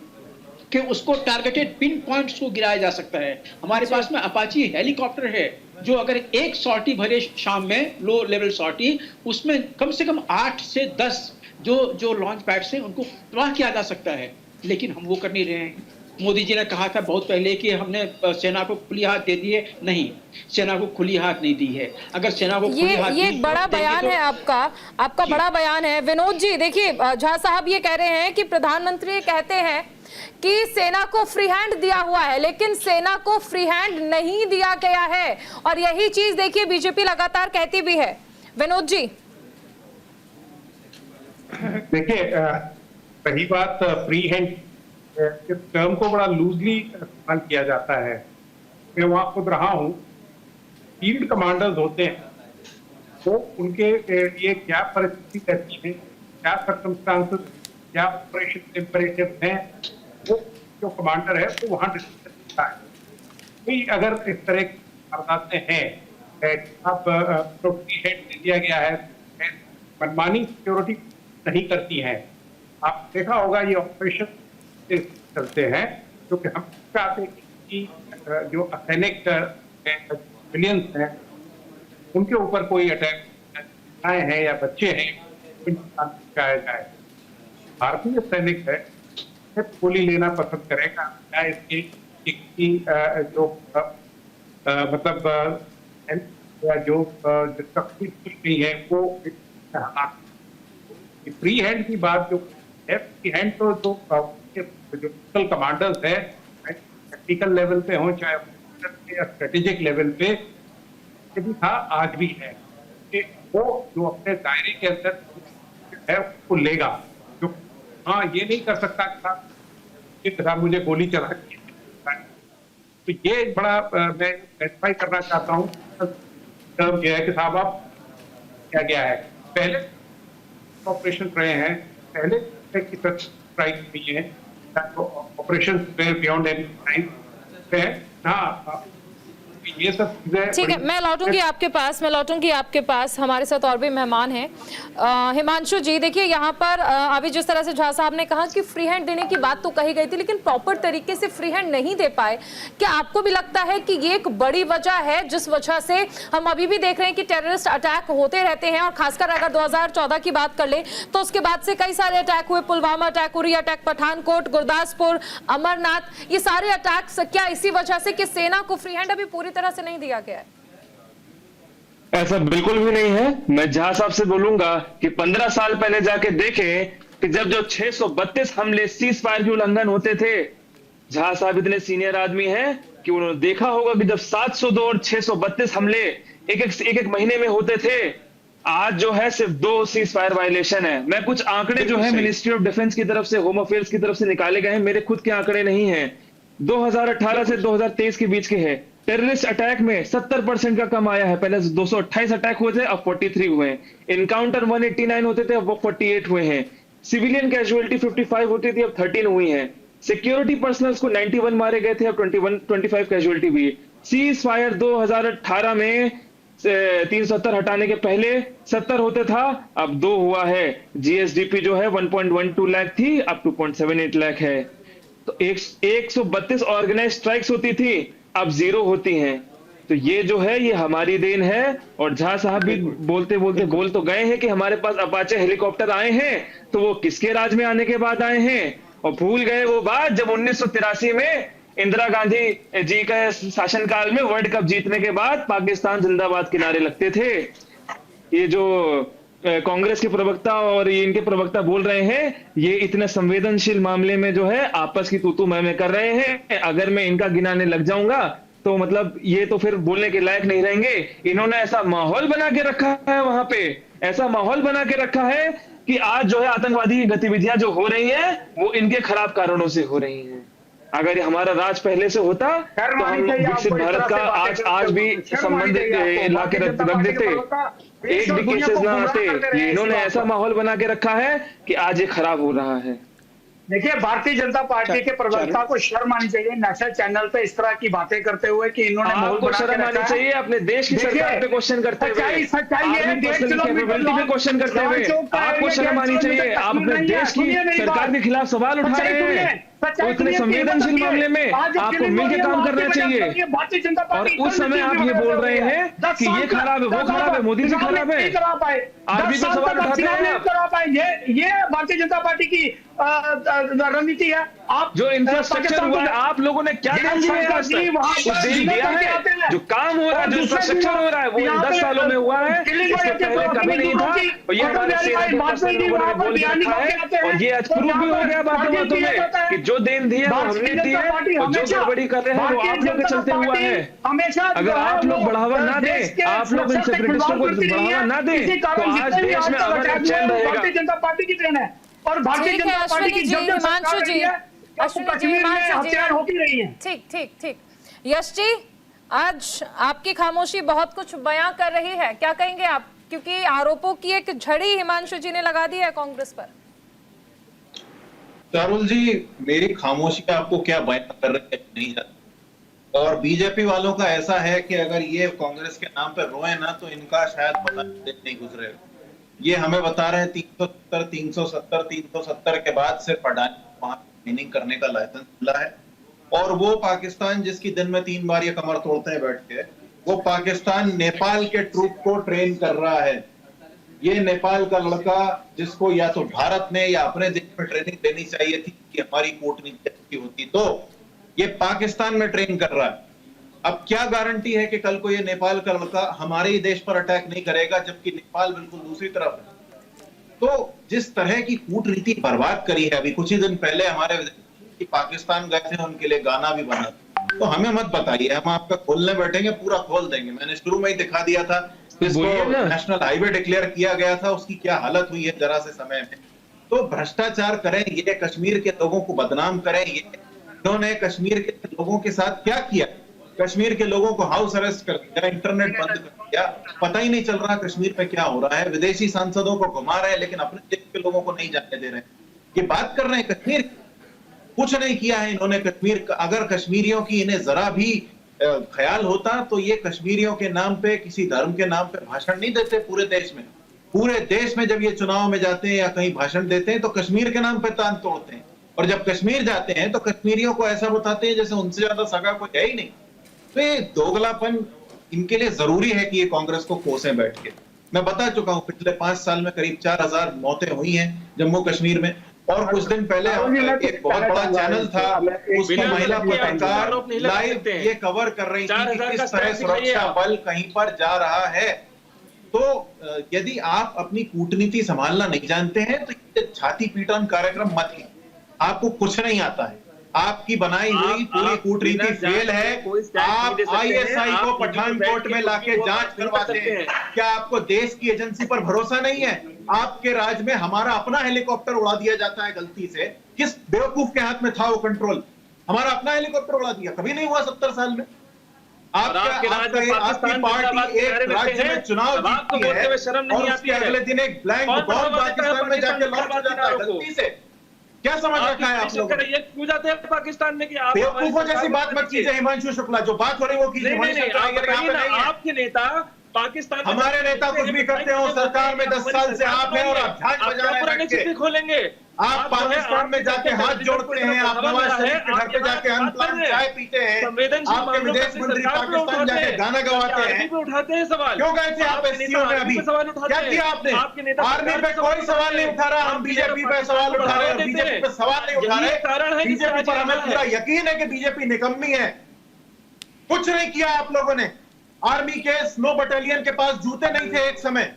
कि उसको टारगेटेड पिन पॉइंट्स को गिराया जा सकता है। हमारे पास में अपाची हेलीकॉप्टर है, जो अगर एक सॉर्टी भरे शाम में, लो लेवल सॉर्टी, उसमें कम से कम 8 से 10 जो लॉन्च पैड्स हैं उनको तबाह किया जा सकता है। लेकिन हम वो कर नहीं रहे हैं। मोदी जी ने कहा था बहुत पहले कि हमने सेना को खुली हाथ दे दिए। नहीं, सेना को खुली हाथ नहीं दी है। अगर सेना को खुली हाथ ये बड़ा बयान है आपका बड़ा बयान है। विनोद जी देखिए, झा साहब ये कह रहे हैं कि प्रधानमंत्री कहते हैं कि सेना को फ्री हैंड दिया हुआ है, लेकिन सेना को फ्री हैंड नहीं दिया गया है। और यही चीज देखिए बीजेपी लगातार कहती भी है। विनोद जी देखिए, पहली बात, फ्री हैंड इस टर्म को बड़ा लूजली इस्तेमाल किया जाता है। मैं वहां खुद रहा हूं। फील्ड कमांडर्स होते हैं, तो उनके लिए क्या परिस्थिति रहती है, क्या सर्कमस्टांसेस, क्या ऑपरेशन इम्परेटिव हैं, वो जो कमांडर है वो वहां डिस्कस करता है। कोई अगर इस तरह की वारदातें हैं, अब फ्री हैंड दे दिया गया है, मनमानी सिक्योरिटी नहीं करती हैं। आप देखा होगा ये ऑपरेशन चलते हैं, क्योंकि हम चाहते हैं कि जो असैनिक सिविलियंस हैं उनके ऊपर कोई अटैक आए हैं या बच्चे हैं, उनका जाए। भारतीय सैनिक है गोली लेना पसंद करेगा, क्या इसकी जो मतलब जो जिसका कुछ नहीं है वो फ्री हैंड की बात जो है, फ्री हैंड तो जो लोकल कमांडर्स है, टैक्टिकल लेवल पे हो चाहे स्ट्रेटेजिक लेवल पे, भी था आज भी है कि वो जो अपने दायरे के अंदर है उसको लेगा। जो हाँ ये नहीं कर सकता था मुझे गोली चला, तो ये बड़ा मैं स्पेसिफाई करना चाहता हूँ टर्म ये है कि साहब आप क्या गया है। पहले ऑपरेशन रहे हैं, पहले की स्ट्राइक हुई है, ऑपरेशन बियॉन्ड एनी टाइम पे ना, ये सब ठीक है। मैं लौटूंगी आपके पास। हमारे साथ और भी मेहमान हैं। हिमांशु जी देखिए, यहाँ पर अभी जिस तरह से झा साहब ने कहा कि फ्री हैंड देने की बात तो कही गई थी, लेकिन प्रॉपर तरीके से फ्री हैंड नहीं दे पाए। क्या आपको भी लगता है कि ये एक बड़ी वजह है जिस वजह से हम अभी भी देख रहे हैं कि टेररिस्ट अटैक होते रहते हैं? और खासकर अगर 2014 की बात कर ले तो उसके बाद से कई सारे अटैक हुए, पुलवामा अटैक, उरी अटैक, पठानकोट, गुरदासपुर, अमरनाथ, ये सारे अटैक्स क्या इसी वजह से कि सेना को फ्री हैंड अभी पूरी तरह से नहीं दिया गया है? ऐसा बिल्कुल भी नहीं है। मैं झा साहब से बोलूंगा कि 15 साल पहले जाके देखें कि जब जो 632 हमले सीज फायर के उल्लंघन होते थे, झा साहब इतने सीनियर आदमी हैं कि उन्होंने देखा होगा कि जब 702 और 632 हमले एक महीने में होते थे, आज जो है सिर्फ 2 सीज फायर वायलेशन है। मैं कुछ आंकड़े जो है मिनिस्ट्री ऑफ डिफेंस की तरफ से, होम अफेयर्स की तरफ से निकाले गए हैं, मेरे खुद के आंकड़े नहीं हैं। 2018 से 2023 के बीच के हैं। टेररिस्ट अटैक में 70% का कम आया है। पहले 228 अटैक हुए थे, अब 43 हुए हैं। इनकाउंटर 189 होते थे, अब वो 48 हुए हैं। सिविलियन कैजुअलिटी 55 होती थी, अब 13 हुई हैं। सिक्योरिटी पर्सनल्स को 91 मारे गए थे, अब 25 कैजुअलिटी हुई। सीज फायर 2018 में 370 हटाने के पहले 70 होते था, अब 2 हुआ है। जीएसडीपी जो है 1.12 लाख थी, अब 2.78 लाख है। तो 132 ऑर्गेनाइज स्ट्राइक्स होती थी, अब 0 होती हैं। तो ये जो है ये हमारी देन है। और झा साहब भी बोलते बोलते बोल तो गए हैं कि हमारे पास अपाचे हेलीकॉप्टर आए हैं, तो वो किसके राज में आने के बाद आए हैं, और भूल गए वो बात जब 1983 में इंदिरा गांधी जी के शासनकाल में वर्ल्ड कप जीतने के बाद पाकिस्तान जिंदाबाद के नारे लगते थे। ये जो कांग्रेस के प्रवक्ता और ये इनके प्रवक्ता बोल रहे हैं, ये इतने संवेदनशील मामले में जो है आपस की तू मैं कर रहे हैं। अगर मैं इनका गिनाने लग जाऊंगा तो मतलब ये तो फिर बोलने के लायक नहीं रहेंगे। इन्होंने ऐसा माहौल बना के रखा है, वहां पे ऐसा माहौल बना के रखा है कि आज जो है आतंकवादी गतिविधियां जो हो रही हैं वो इनके खराब कारणों से हो रही हैं। अगर हमारा राज पहले से होता तो हम विकसित भारत का आज भी संबंध ला के रख देते, एक भी केसेस ना आते। इन्होंने ऐसा माहौल बना के रखा है कि आज ये खराब हो रहा है। देखिए, भारतीय जनता पार्टी के प्रवक्ता को शर्म आनी चाहिए नेशनल चैनल पे इस तरह की बातें करते हुए कि इन्होंने आपको शर्म आनी चाहिए अपने देश की सरकार पे क्वेश्चन करते हुए, क्वेश्चन करते हुए आपको शर्म आनी चाहिए। आप अपने देश की सरकार के खिलाफ सवाल उठा रहे हैं, तो इतने संवेदनशील मामले में आपको मिलकर काम करना चाहिए। और उस समय आप ये बोल रहे हैं कि ये खराब है, वो खराब है, मोदी जी खराब है, आप भी तो सवाल उठाते हैं। ये भारतीय जनता पार्टी की रणनीति है। आप जो इंफ्रास्ट्रक्चर हुआ है, आप लोगों ने क्या काम किया है आज तक? दिया है जो काम हो रहा है, जो इंफ्रास्ट्रक्चर हो रहा है वो इन 10 सालों में हुआ है, इससे पहले कभी नहीं था। और ये हमारे सेना के पर्सन लोगों ने बोल रखा है, और ये आज प्रूफ भी हो गया बातों में कि जो देन दी है वो हमने दी है, और जो गड़बड़ी कर रहे हैं वो आप लोग के चलते हुआ है। अगर आप लोग बढ़ावा ना दें, आप लोग इन सेपरेटिस्टों को बढ़ावा ना दें, तो आज देश में अगर चैन रहेगा। भारतीय जनता पार्टी की ट्रेन है, और भारतीय जनता पार्टी की जब हिमांशु जी, कश्मीर में हत्याएं होती रही हैं। ठीक ठीक ठीक। यश जी, आज आपकी खामोशी बहुत कुछ बयां कर रही है, क्या कहेंगे आप? क्योंकि आरोपों की एक झड़ी हिमांशु जी ने लगा दी है कांग्रेस पर। चारुल जी, मेरी खामोशी आपको क्या बयां कर रहे हैं नहीं जानता। और बीजेपी वालों का ऐसा है कि अगर ये कांग्रेस के नाम पर रोए ना तो इनका शायद पता नहीं गुजरेगा। ये हमें बता रहे हैं 370 के बाद सिर्फ अडानी ट्रेनिंग करने का लाइसेंस मिला है। और वो पाकिस्तान जिसकी दिन में 3 बार ये कमर तोड़ते हैं बैठ के, वो पाकिस्तान नेपाल के ट्रूप को ट्रेन कर रहा है। ये नेपाल का लड़का जिसको या तो भारत ने या अपने देश में ट्रेनिंग देनी चाहिए थी कि हमारी कूटनीति अच्छी होती, तो ये पाकिस्तान में ट्रेन कर रहा है। अब क्या गारंटी है कि कल को ये नेपाल का लड़का हमारे ही देश पर अटैक नहीं करेगा, जबकि नेपाल बिल्कुल दूसरी तरफ है। तो जिस तरह की कूटनीति बर्बाद करी है, अभी कुछ ही दिन पहले हमारे पाकिस्तान गए थे, उनके लिए गाना भी बना। तो हमें मत बताइए, हम आपका खोलने बैठेंगे पूरा खोल देंगे। मैंने शुरू में ही दिखा दिया था, इसको नेशनल हाईवे डिक्लेयर किया गया था, उसकी क्या हालत हुई है जरा से समय में। तो भ्रष्टाचार करें, ये कश्मीर के लोगों को बदनाम करें, ये इन्होंने कश्मीर के लोगों के साथ क्या किया? कश्मीर के लोगों को हाउस अरेस्ट कर दिया, इंटरनेट बंद कर दिया, पता ही नहीं चल रहा कश्मीर में क्या हो रहा है। विदेशी सांसदों को घुमा रहे हैं लेकिन अपने देश के लोगों को नहीं जाने दे रहे हैं। ये बात कर रहे हैं कश्मीर, कुछ नहीं किया है इन्होंने कश्मीर का। अगर कश्मीरियों की इन्हें जरा भी ख्याल होता तो ये कश्मीरियों के नाम पे, किसी धर्म के नाम पे भाषण नहीं देते पूरे देश में। पूरे देश में जब ये चुनाव में जाते हैं या कहीं भाषण देते हैं तो कश्मीर के नाम पे तान तोड़ते हैं, और जब कश्मीर जाते हैं तो कश्मीरियों को ऐसा बताते हैं जैसे उनसे ज्यादा सगा कोई है ही नहीं। तो ये दोगलापन इनके लिए जरूरी है कि ये कांग्रेस को कोसें बैठ के। मैं बता चुका हूं, पिछले 5 साल में करीब 4000 मौतें हुई हैं जम्मू कश्मीर में। और कुछ दिन पहले एक बहुत बड़ा चैनल था, उसकी महिला पत्रकार लाइव ये कवर कर रही थी कि किस तरह सुरक्षा बल कहीं पर जा रहा है। तो यदि आप अपनी कूटनीति संभालना नहीं जानते हैं तो ये छाती पीटन कार्यक्रम मत कीजिए, आपको कुछ नहीं आता है। आपकी बनाई हुई पूरी कूटनीति फेल है। आप ISI को पठानकोट में लाके जांच करवाते हैं। क्या आपको देश की एजेंसी पर भरोसा नहीं है? आपके राज्य में हमारा अपना हेलीकॉप्टर उड़ा दिया जाता है गलती से। किस बेवकूफ के हाथ में था वो कंट्रोल? हमारा अपना हेलीकॉप्टर उड़ा दिया, कभी नहीं हुआ 70 साल में। आपकी पार्टी एक राज्य में चुनाव जीतती है और उसके अगले दिन एक ब्लैंक बॉम्ब पाकिस्तान में जाके लॉन्च हो जाता है गलती से। क्या समझ रखा है आप लोगों ने? क्यों जाते हैं पाकिस्तान में कि आप बेवकूफों जैसी बात मत कीजिए हिमांशु शुक्ला, जो बात हो रही है वो कीजिए। आपके नेता पाकिस्तान, हमारे नेता कुछ भी करते हो सरकार में 10 साल से आप हैं और आप झांझ बजा रहे हैं। खोलेंगे आप पाकिस्तान में जाके हाथ जोड़ते हैं, आप नवाज शरीफ के घर पे जाके अनप्लान चाय पीते हैं, आपके विदेश मंत्री पाकिस्तान जाके गाना गवाते हैं। उठाते हैं सवाल, क्यों गए थे आप SCO में? अभी क्या किया आपने? आर्मी पे कोई सवाल नहीं उठा रहा, हम बीजेपी पे सवाल उठा रहे हैं। बीजेपी पे सवाल नहीं उठा रहे, बीजेपी पर हमें पूरा यकीन है कि बीजेपी निकम्मी है। कुछ नहीं किया आप लोगों ने। आर्मी के स्नो बटालियन के पास जूते नहीं थे एक समय।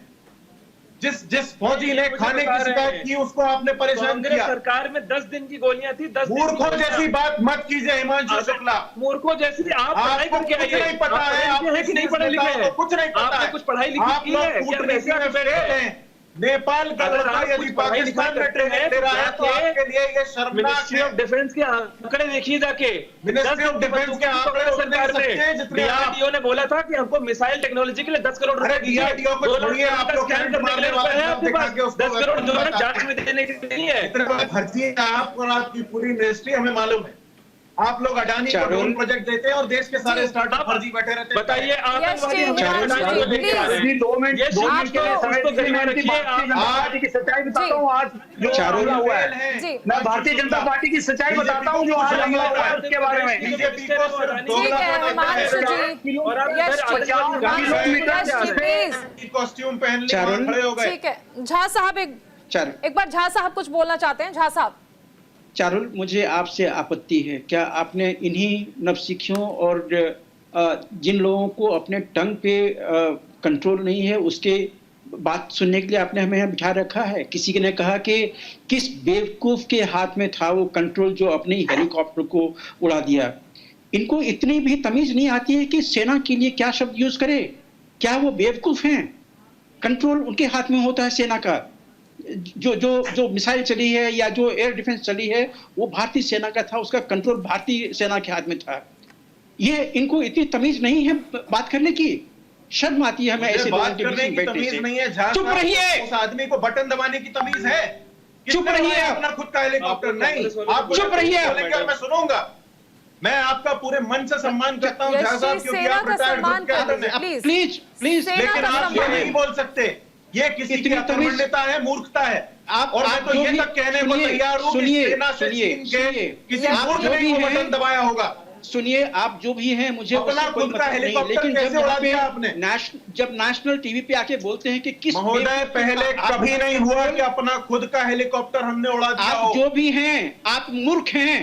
जिस फौजी ने खाने की शिकायत की उसको आपने परेशान किया। सरकार में 10 दिन की गोलियां थी। 10 मूर्खों जैसी बात मत कीजिए हिमांशु शुक्ला। मूर्खों जैसी आपको कुछ नहीं पता है, आप नहीं पढ़े लिखे हैं, कुछ नहीं पता है, कुछ पढ़ाई लिखी आप लोग कूटनीति में फेल हैं। नेपाल का लड़का यदि पाकिस्तान में ट्रेनिंग ले रहा है तो आपके लिए ये शर्मनाक मिनिस्ट्री ऑफ डिफेंस के आंकड़े देखिए जाके। मिनिस्ट्री ऑफ डिफेंस के आंकड़े सरकार ने DRDO ने बोला था कि हमको मिसाइल टेक्नोलॉजी के लिए 10 करोड़ रुपए DRDO को छोड़िए, आप लोग करंट मारने वाले हैं, आपके पास 10 करोड़ जो है जांच में देने के लिए नहीं है। इतने बड़े फर्जी हैं आप और आपकी पूरी मिनिस्ट्री, हमें मालूम है। आप लोग अडानी को ड्रोन प्रोजेक्ट देते हैं और देश के सारे स्टार्टअप फर्जी बैठे रहते हैं। बताइए आतंकवादी अभी 2 मिनट के लिए समय की सच्चाई बताता हूँ। आज जो हमला हुआ है, मैं भारतीय जनता पार्टी की सच्चाई बताता हूँ जो आज हमला हुआ है उसके बारे में। बीजेपी को कॉस्ट्यूम पहन खड़े हो गए। ठीक है झा साहब, एक बार झा साहब कुछ बोलना चाहते हैं। झा साहब। चारुल, मुझे आपसे आपत्ति है। क्या आपने इन्हीं नवसिखियों और जिन लोगों को अपने टंग पे कंट्रोल नहीं है उसके बात सुनने के लिए आपने हमें यहाँ बिठा रखा है? किसी ने कहा कि किस बेवकूफ के हाथ में था वो कंट्रोल जो अपने हेलीकॉप्टर को उड़ा दिया। इनको इतनी भी तमीज नहीं आती है कि सेना के लिए क्या शब्द यूज करे। क्या वो बेवकूफ हैं? कंट्रोल उनके हाथ में होता है सेना का। जो मिसाइल चली है या जो एयर डिफेंस चली है वो भारतीय सेना का था, उसका कंट्रोल भारतीय सेना के हाथ में था। ये इनको इतनी तमीज नहीं है बात करने की। शर्म आती है हमें ऐसे बात करने की तमीज नहीं है। चुप रहिए। उस आदमी को बटन दबाने की तमीज है। चुप रहिए। अपना खुद का हेलीकॉप्टर नहीं, आप चुप रहिए। मैं सुनूंगा। मैं आपका पूरे मन से सम्मान करता हूँ झा साहब, क्योंकि आप रिटायर्ड। प्लीज लेकिन आप ये नहीं बोल सकते। ये किसी की अकर्मण्यता है, मूर्खता है। और मैं तो ये तक कहने को तैयार हूं कि सेना से छीन के किसी मूर्ख ने वो बटन दबाया होगा। सुनिए, आप जो भी हैं मुझे अपना खुद का हेलीकॉप्टर कैसे उड़ा दिया आपने? जब नेशनल टीवी पे आके बोलते हैं कि किस महोदय, पहले कभी नहीं हुआ कि अपना खुद का हेलीकॉप्टर हमने उड़ा दिया हो। आप जो भी हैं आप मूर्ख हैं,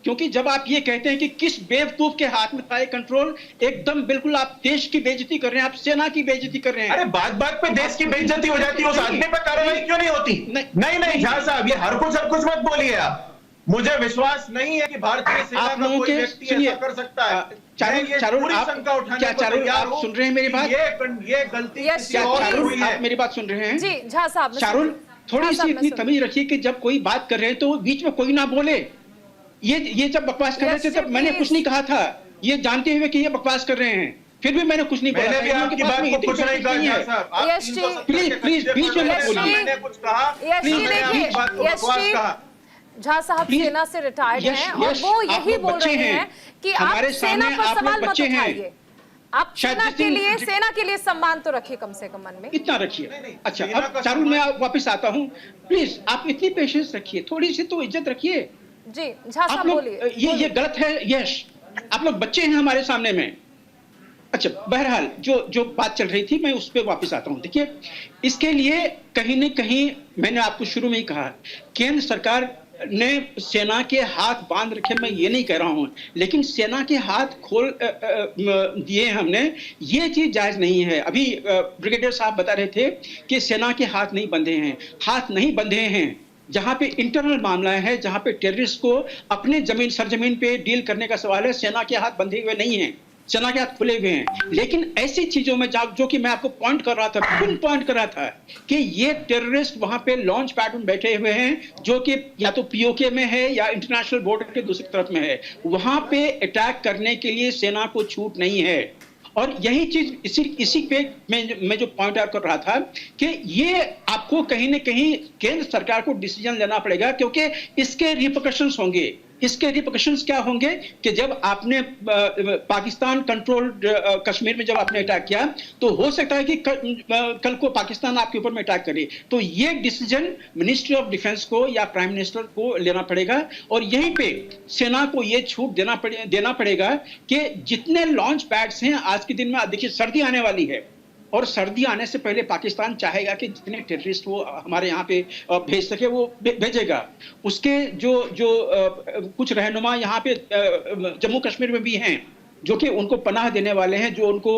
क्योंकि जब आप ये कहते हैं कि किस बेवकूफ के हाथ में था ये कंट्रोल, एकदम बिल्कुल आप देश की बेइज्जती कर रहे हैं, आप सेना की बेइज्जती कर रहे हैं। अरे बात पे देश की बेइज्जती हो जाती है, उस आदमी पर कार्रवाई क्यों नहीं होती? नहीं झा साहब, ये हर कुछ मत बोलिए आप। मुझे विश्वास नहीं है कि भारतीय सेना का कोई व्यक्ति ऐसा कर सकता है। चारुल, आप सुन रहे हैं मेरी बात? ये गलती किसी और की हुई है। आप मेरी बात सुन रहे हैं? जी झा साहब। चारुल, थोड़ी सी इतनी तमीज रखिए कि जब कोई बात कर रहे हैं तो बीच में कोई ना बोले। ये जब बकवास कर रहे थे तब मैंने कुछ नहीं कहा था, ये जानते हुए कि ये बकवास कर रहे हैं, फिर भी मैंने कुछ नहीं बोला। मैंने भी आपकी बात को कुछ नहीं कहा। प्लीज बीच में मत बोलिए। मैंने कुछ कहा, झा साहब सेना से रिटायर्ड हैं और वो यही बोल रहे हैं कि आप सेना पर सवाल मत उठाइए। आप सेना के लिए सम्मान तो रखिए कम से कम मन में। इतना रखिए। अच्छा, अब चारुल मैं वापस आता हूँ। प्लीज आप इतनी पेशेंस रखिए, थोड़ी सी तो इज्जत रखिए। जी झा साहब बोलिए। ये गलत है यश, आप लोग बच्चे हैं हमारे सामने में। अच्छा, बहरहाल जो बात चल रही थी मैं उस पर वापस आता हूँ। देखिए, इसके लिए कहीं न कहीं मैंने आपको शुरू में ही कहा, केंद्र सरकार ने सेना के हाथ बांध रखे, मैं ये नहीं कह रहा हूँ, लेकिन सेना के हाथ खोल दिए हमने, ये चीज जायज नहीं है। अभी ब्रिगेडियर साहब बता रहे थे कि सेना के हाथ नहीं बंधे हैं। हाथ नहीं बंधे हैं, जहां पे इंटरनल मामला है, जहां पे टेररिस्ट को अपने सरजमीन पे डील करने का सवाल है, सेना के हाथ बंधे हुए नहीं हैं, सेना के हाथ खुले हुए हैं। लेकिन ऐसी चीजों में जो कि मैं आपको पॉइंट कर रहा था, पिन पॉइंट कर रहा था कि ये टेररिस्ट वहां पे लॉन्च पैड में बैठे हुए हैं, जो कि या तो पीओके में है या इंटरनेशनल बॉर्डर के दूसरी तरफ में है। वहां पे अटैक करने के लिए सेना को छूट नहीं है। और यही चीज इसी पे मैं जो पॉइंट आउट कर रहा था कि ये आपको कहीं ना कहीं केंद्र सरकार को डिसीजन लेना पड़ेगा, क्योंकि इसके रिपरकशंस होंगे। इसके रिपरकशंस क्या होंगे कि जब आपने पाकिस्तान कंट्रोल्ड कश्मीर में जब आपने अटैक किया, तो हो सकता है कि कल को पाकिस्तान आपके ऊपर में अटैक करे। तो ये डिसीजन मिनिस्ट्री ऑफ डिफेंस को या प्राइम मिनिस्टर को लेना पड़ेगा, और यहीं पे सेना को ये छूट देना पड़ेगा कि जितने लॉन्च पैड्स हैं, आज के दिन में देखिए सर्दी आने वाली है, और सर्दी आने से पहले पाकिस्तान चाहेगा कि जितने टेररिस्ट वो हमारे यहाँ पे भेज सके वो भेजेगा। उसके जो कुछ रहनुमा यहाँ पे जम्मू कश्मीर में भी हैं, जो कि उनको पनाह देने वाले हैं, जो उनको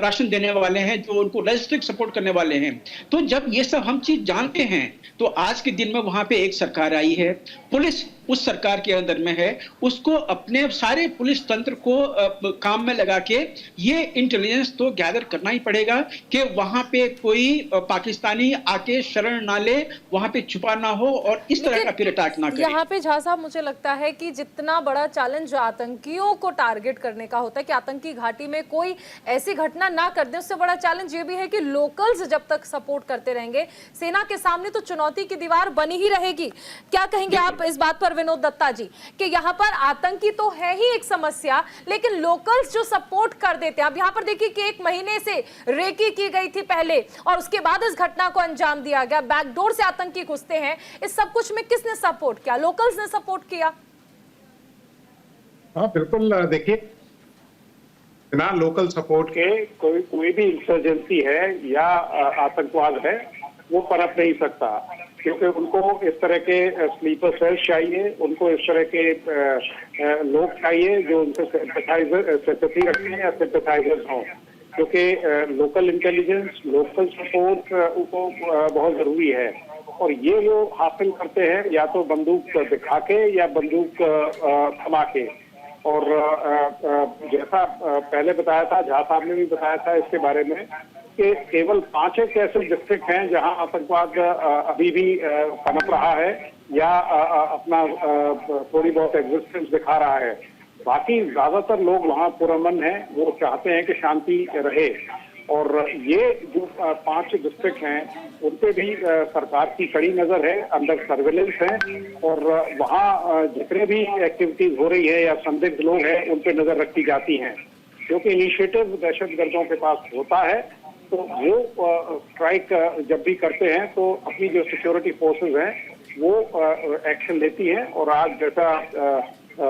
राशन देने वाले हैं, जो उनको लॉजिस्टिक सपोर्ट करने वाले हैं। तो जब ये सब हम चीज जानते हैं, तो आज के दिन में वहां पे एक सरकार आई है, पुलिस उस सरकार के अंदर में है, उसको अपने सारे पुलिस तंत्र को काम में लगा के ये इंटेलिजेंस तो गैदर करना ही पड़ेगा कि वहां पे कोई पाकिस्तानी आके शरण ना ले, वहां पे छुपा ना हो और इस तरह का फिर अटैक ना करे। यहाँ पे झा साहब, मुझे लगता है कि जितना बड़ा चैलेंज आतंकियों को टारगेट करने का होता है कि आतंकी घाटी में कोई ऐसी घटना ना कर दे, उससे बड़ा चैलेंज ये भी है कि लोकल्स जब तक सपोर्ट करते रहेंगे, सेना के सामने तो चुनौती की दीवार बनी ही रहेगी। क्या कहेंगे आप इस बात पर विनोद दत्ता जी, कि यहाँ पर आतंकी तो है ही एक समस्या, लेकिन लोकल्स जो सपोर्ट कर देते हैं। अब यहाँ पर देखिए कि 1 महीने से रेकी की गई थी पहले, और उसके बाद इस घटना को अंजाम दिया गया, बैकडोर से आतंकी घुसते हैं। इस सब कुछ में किसने सपोर्ट किया? लोकल्स ने सपोर्ट किया। हाँ बिल्कुल, देखिए बिना लोकल सपोर्ट के कोई भी इंसर्जेंसी है या आतंकवाद है वो पनप नहीं सकता, क्योंकि उनको इस तरह के स्लीपर सेल्स चाहिए, उनको इस तरह के लोग चाहिए जो उनसे सिंपैथी रखते हैं या सिंपैथाइजर्स हों, क्योंकि लोकल इंटेलिजेंस, लोकल सपोर्ट उनको बहुत जरूरी है। और ये वो हासिल करते हैं या तो बंदूक दिखा के या बंदूक थमा के। और जैसा पहले बताया था, झा साहब ने भी बताया था इसके बारे में, कि केवल 5 एक ऐसे डिस्ट्रिक्ट हैं जहां आतंकवाद अभी भी पनप रहा है या अपना थोड़ी बहुत एग्जिस्टेंस दिखा रहा है। बाकी ज्यादातर लोग वहां पुरअमन हैं, वो चाहते हैं कि शांति रहे। और ये जो 5 डिस्ट्रिक्ट हैं उन पे भी सरकार की कड़ी नजर है, अंडर सर्वेलेंस है, और वहाँ जितने भी एक्टिविटीज हो रही है या संदिग्ध लोग हैं उन पे नजर रखी जाती हैं, क्योंकि इनिशिएटिव दहशतगर्दों के पास होता है तो वो स्ट्राइक जब भी करते हैं तो अपनी जो सिक्योरिटी फोर्सेस हैं वो एक्शन लेती हैं। और आज जैसा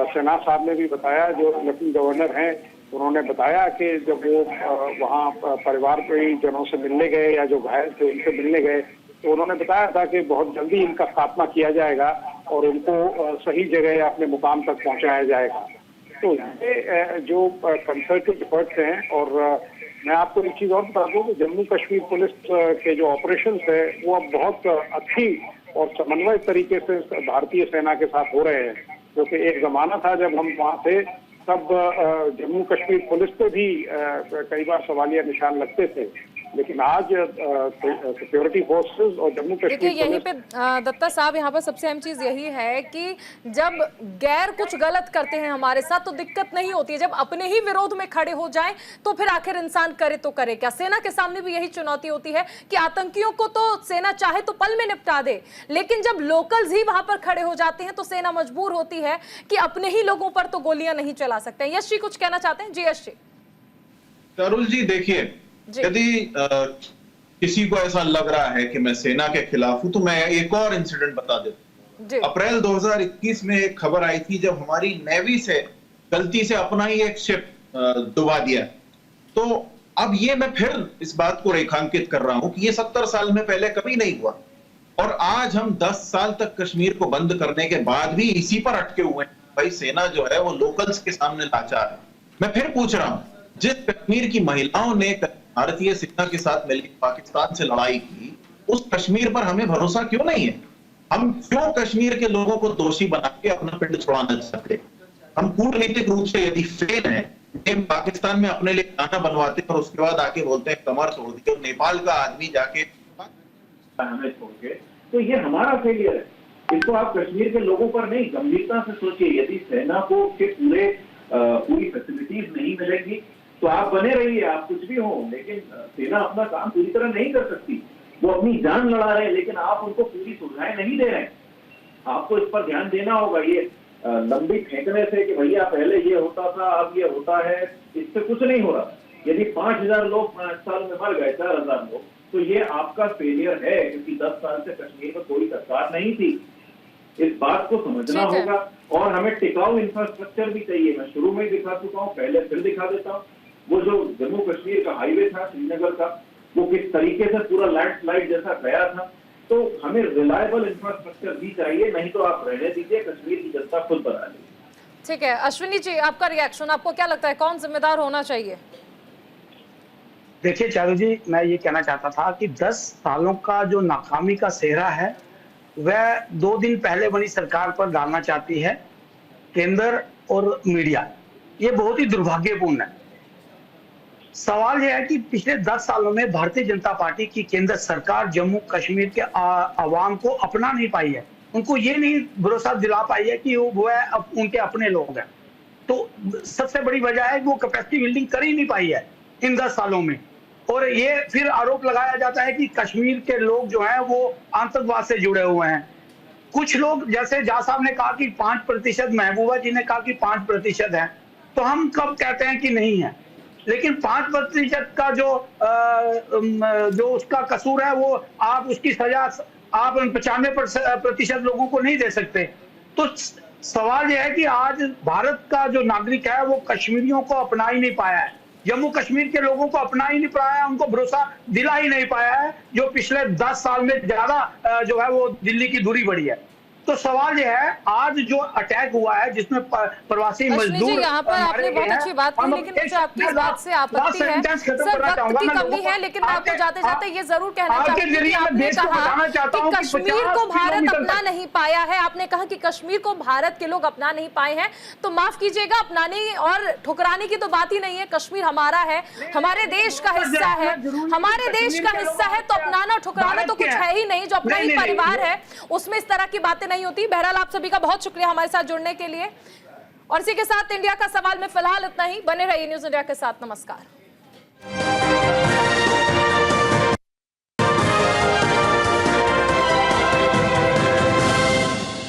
सेना साहब ने भी बताया, जो लेफ्टिनेंट गवर्नर हैं, उन्होंने बताया कि जब वो वहाँ परिवार के जनों से मिलने गए या जो घायल थे उनसे मिलने गए, तो उन्होंने बताया था कि बहुत जल्दी इनका खात्मा किया जाएगा और उनको सही जगह अपने मुकाम तक पहुंचाया जाएगा। तो ये जो कंसर्टेड एफर्ट्स हैं, और मैं आपको एक चीज और बता दूं कि जम्मू कश्मीर पुलिस के जो ऑपरेशंस है वो अब बहुत अच्छी और समन्वय तरीके से भारतीय सेना के साथ हो रहे हैं, क्योंकि एक जमाना था जब हम वहाँ थे तब जम्मू कश्मीर पुलिस पे भी कई बार सवालिया निशान लगते थे, लेकिन आज सिक्योरिटी फोर्सेस और जम्मू कश्मीर देखिए यहीं पे दत्ता साहब, यहाँ पर सबसे अहम चीज यही है कि जब गैर कुछ गलत करते हैं हमारे साथ तो दिक्कत नहीं होती है, जब अपने ही विरोध में खड़े हो जाएं तो फिर आखिर इंसान करे तो करे क्या। सेना के सामने भी यही चुनौती होती है कि आतंकियों को तो सेना चाहे तो पल में निपटा दे, लेकिन जब लोकल्स ही वहां पर खड़े हो जाते हैं तो सेना मजबूर होती है कि अपने ही लोगों पर तो गोलियां नहीं चला सकते। यश जी कुछ कहना चाहते हैं? जी यश जी। तरुल जी, देखिए यदि किसी को ऐसा लग रहा है कि मैं सेना के खिलाफ हूं तो मैं एक और इंसिडेंट बता देता हूं। अप्रैल 2021 में एक खबर आई थी जब हमारी नेवी से गलती से अपना ही एक शिप डुबा दिया। तो अब ये मैं फिर इस बात को रेखांकित कर रहा हूं कि ये 70 साल में पहले कभी नहीं हुआ, और आज हम 10 साल तक कश्मीर को बंद करने के बाद भी इसी पर अटके हुए हैं। भाई सेना जो है वो लोकल्स के सामने लाचार है। मैं फिर पूछ रहा हूं, जिस कश्मीर की महिलाओं ने भारतीय सेना के साथ मिलकर पाकिस्तान से लड़ाई की, उस कश्मीर पर हमें भरोसा क्यों नहीं है? हम क्यों कश्मीर के लोगों को दोषी बना के अपना पिंड छुड़ाना चाहते? हम कूटनीतिक रूप से यदि फेल हैं, हम पाकिस्तान में अपने लिए खाना बनवाते और उसके बाद आके बोलते हैं कमर तोड़ दी, और नेपाल का आदमी जाके हमें छोड़ के, तो ये हमारा फेलियर है। इसको आप कश्मीर के लोगों पर नहीं, गंभीरता से सोचिए। यदि सेना को के पूरी फैसिलिटीज नहीं मिलेंगी तो आप बने रहिए, आप कुछ भी हो, लेकिन सेना अपना काम पूरी तरह नहीं कर सकती। वो अपनी जान लड़ा रहे हैं, लेकिन आप उनको पूरी सुविधाएं नहीं दे रहे हैं। आपको इस पर ध्यान देना होगा। ये लंबी फेंकने से कि भैया पहले ये होता था अब ये होता है, इससे कुछ नहीं हो रहा। यदि 5000 लोग 5 साल में मर गए, 4000 लोग, तो ये आपका फेलियर है, क्योंकि 10 साल से कश्मीर में कोई सरकार नहीं थी। इस बात को समझना होगा, और हमें टिकाऊ इंफ्रास्ट्रक्चर भी चाहिए। मैं शुरू में ही दिखा चुका हूँ, पहले फिर दिखा देता हूँ। वो जो जम्मू कश्मीर का हाईवे था श्रीनगर का, वो किस तरीके से पूरा लैंडस्लाइड जैसा गया था। तो हमें रिलायबल इंफ्रास्ट्रक्चर भी चाहिए, नहीं तो आप रहने दीजिए, कश्मीर की जनता खुद बना लेगी। ठीक है अश्विनी जी, आपका रिएक्शन, आपको क्या लगता है कौन जिम्मेदार होना चाहिए? देखिए चारू जी, मैं ये कहना चाहता था कि 10 सालों का जो नाकामी का सेहरा है वह 2 दिन पहले बनी सरकार पर डालना चाहती है केंद्र और मीडिया। ये बहुत ही दुर्भाग्यपूर्ण है। सवाल यह है कि पिछले 10 सालों में भारतीय जनता पार्टी की केंद्र सरकार जम्मू कश्मीर के आवाम को अपना नहीं पाई है। उनको ये नहीं भरोसा दिला पाई है कि वो उनके अपने लोग हैं। तो सबसे बड़ी वजह है कि वो कैपेसिटी बिल्डिंग कर ही नहीं पाई है इन 10 सालों में। और ये फिर आरोप लगाया जाता है कि कश्मीर के लोग जो हैं वो आतंकवाद से जुड़े हुए हैं। कुछ लोग, जैसे जा साहब ने कहा कि 5%, महबूबा जी ने कहा कि 5% है, तो हम कब कहते हैं कि नहीं है? लेकिन 5% का जो उसका कसूर है, वो आप उसकी सजा आप 95% लोगों को नहीं दे सकते। तो सवाल यह है कि आज भारत का जो नागरिक है वो कश्मीरियों को अपना ही नहीं पाया है, जम्मू कश्मीर के लोगों को अपना ही नहीं पाया, उनको भरोसा दिला ही नहीं पाया है, जो पिछले 10 साल में ज्यादा जो है वो दिल्ली की दूरी बढ़ी है। तो सवाल यह है, आज जो अटैक हुआ है जिसमें प्रवासी मजदूर, यहाँ पर आपने बहुत अच्छी बात की, लेकिन मुझे आपकी इस बात से आपत्ति है। सर, वक्त की कमी है, लेकिन मैं आपको जाते जाते ये जरूर कहना चाहूंगी कि आपने कहा कि कश्मीर को भारत अपना नहीं पाया है। आपने कहा कि कश्मीर को भारत के लोग अपना नहीं पाए हैं, तो माफ कीजिएगा, अपनाने और ठुकराने की तो बात ही नहीं है। कश्मीर हमारा है, हमारे देश का हिस्सा है, हमारे देश का हिस्सा है, तो अपनाना ठुकराना तो कुछ है ही नहीं। जो अपना ही परिवार है उसमें इस तरह की बातें नहीं होती। बहरहाल आप सभी का बहुत शुक्रिया हमारे साथ जुड़ने के लिए, और इसी के साथ इंडिया का सवाल में फिलहाल इतना ही। बने रहिए न्यूज़ इंडिया के साथ। नमस्कार।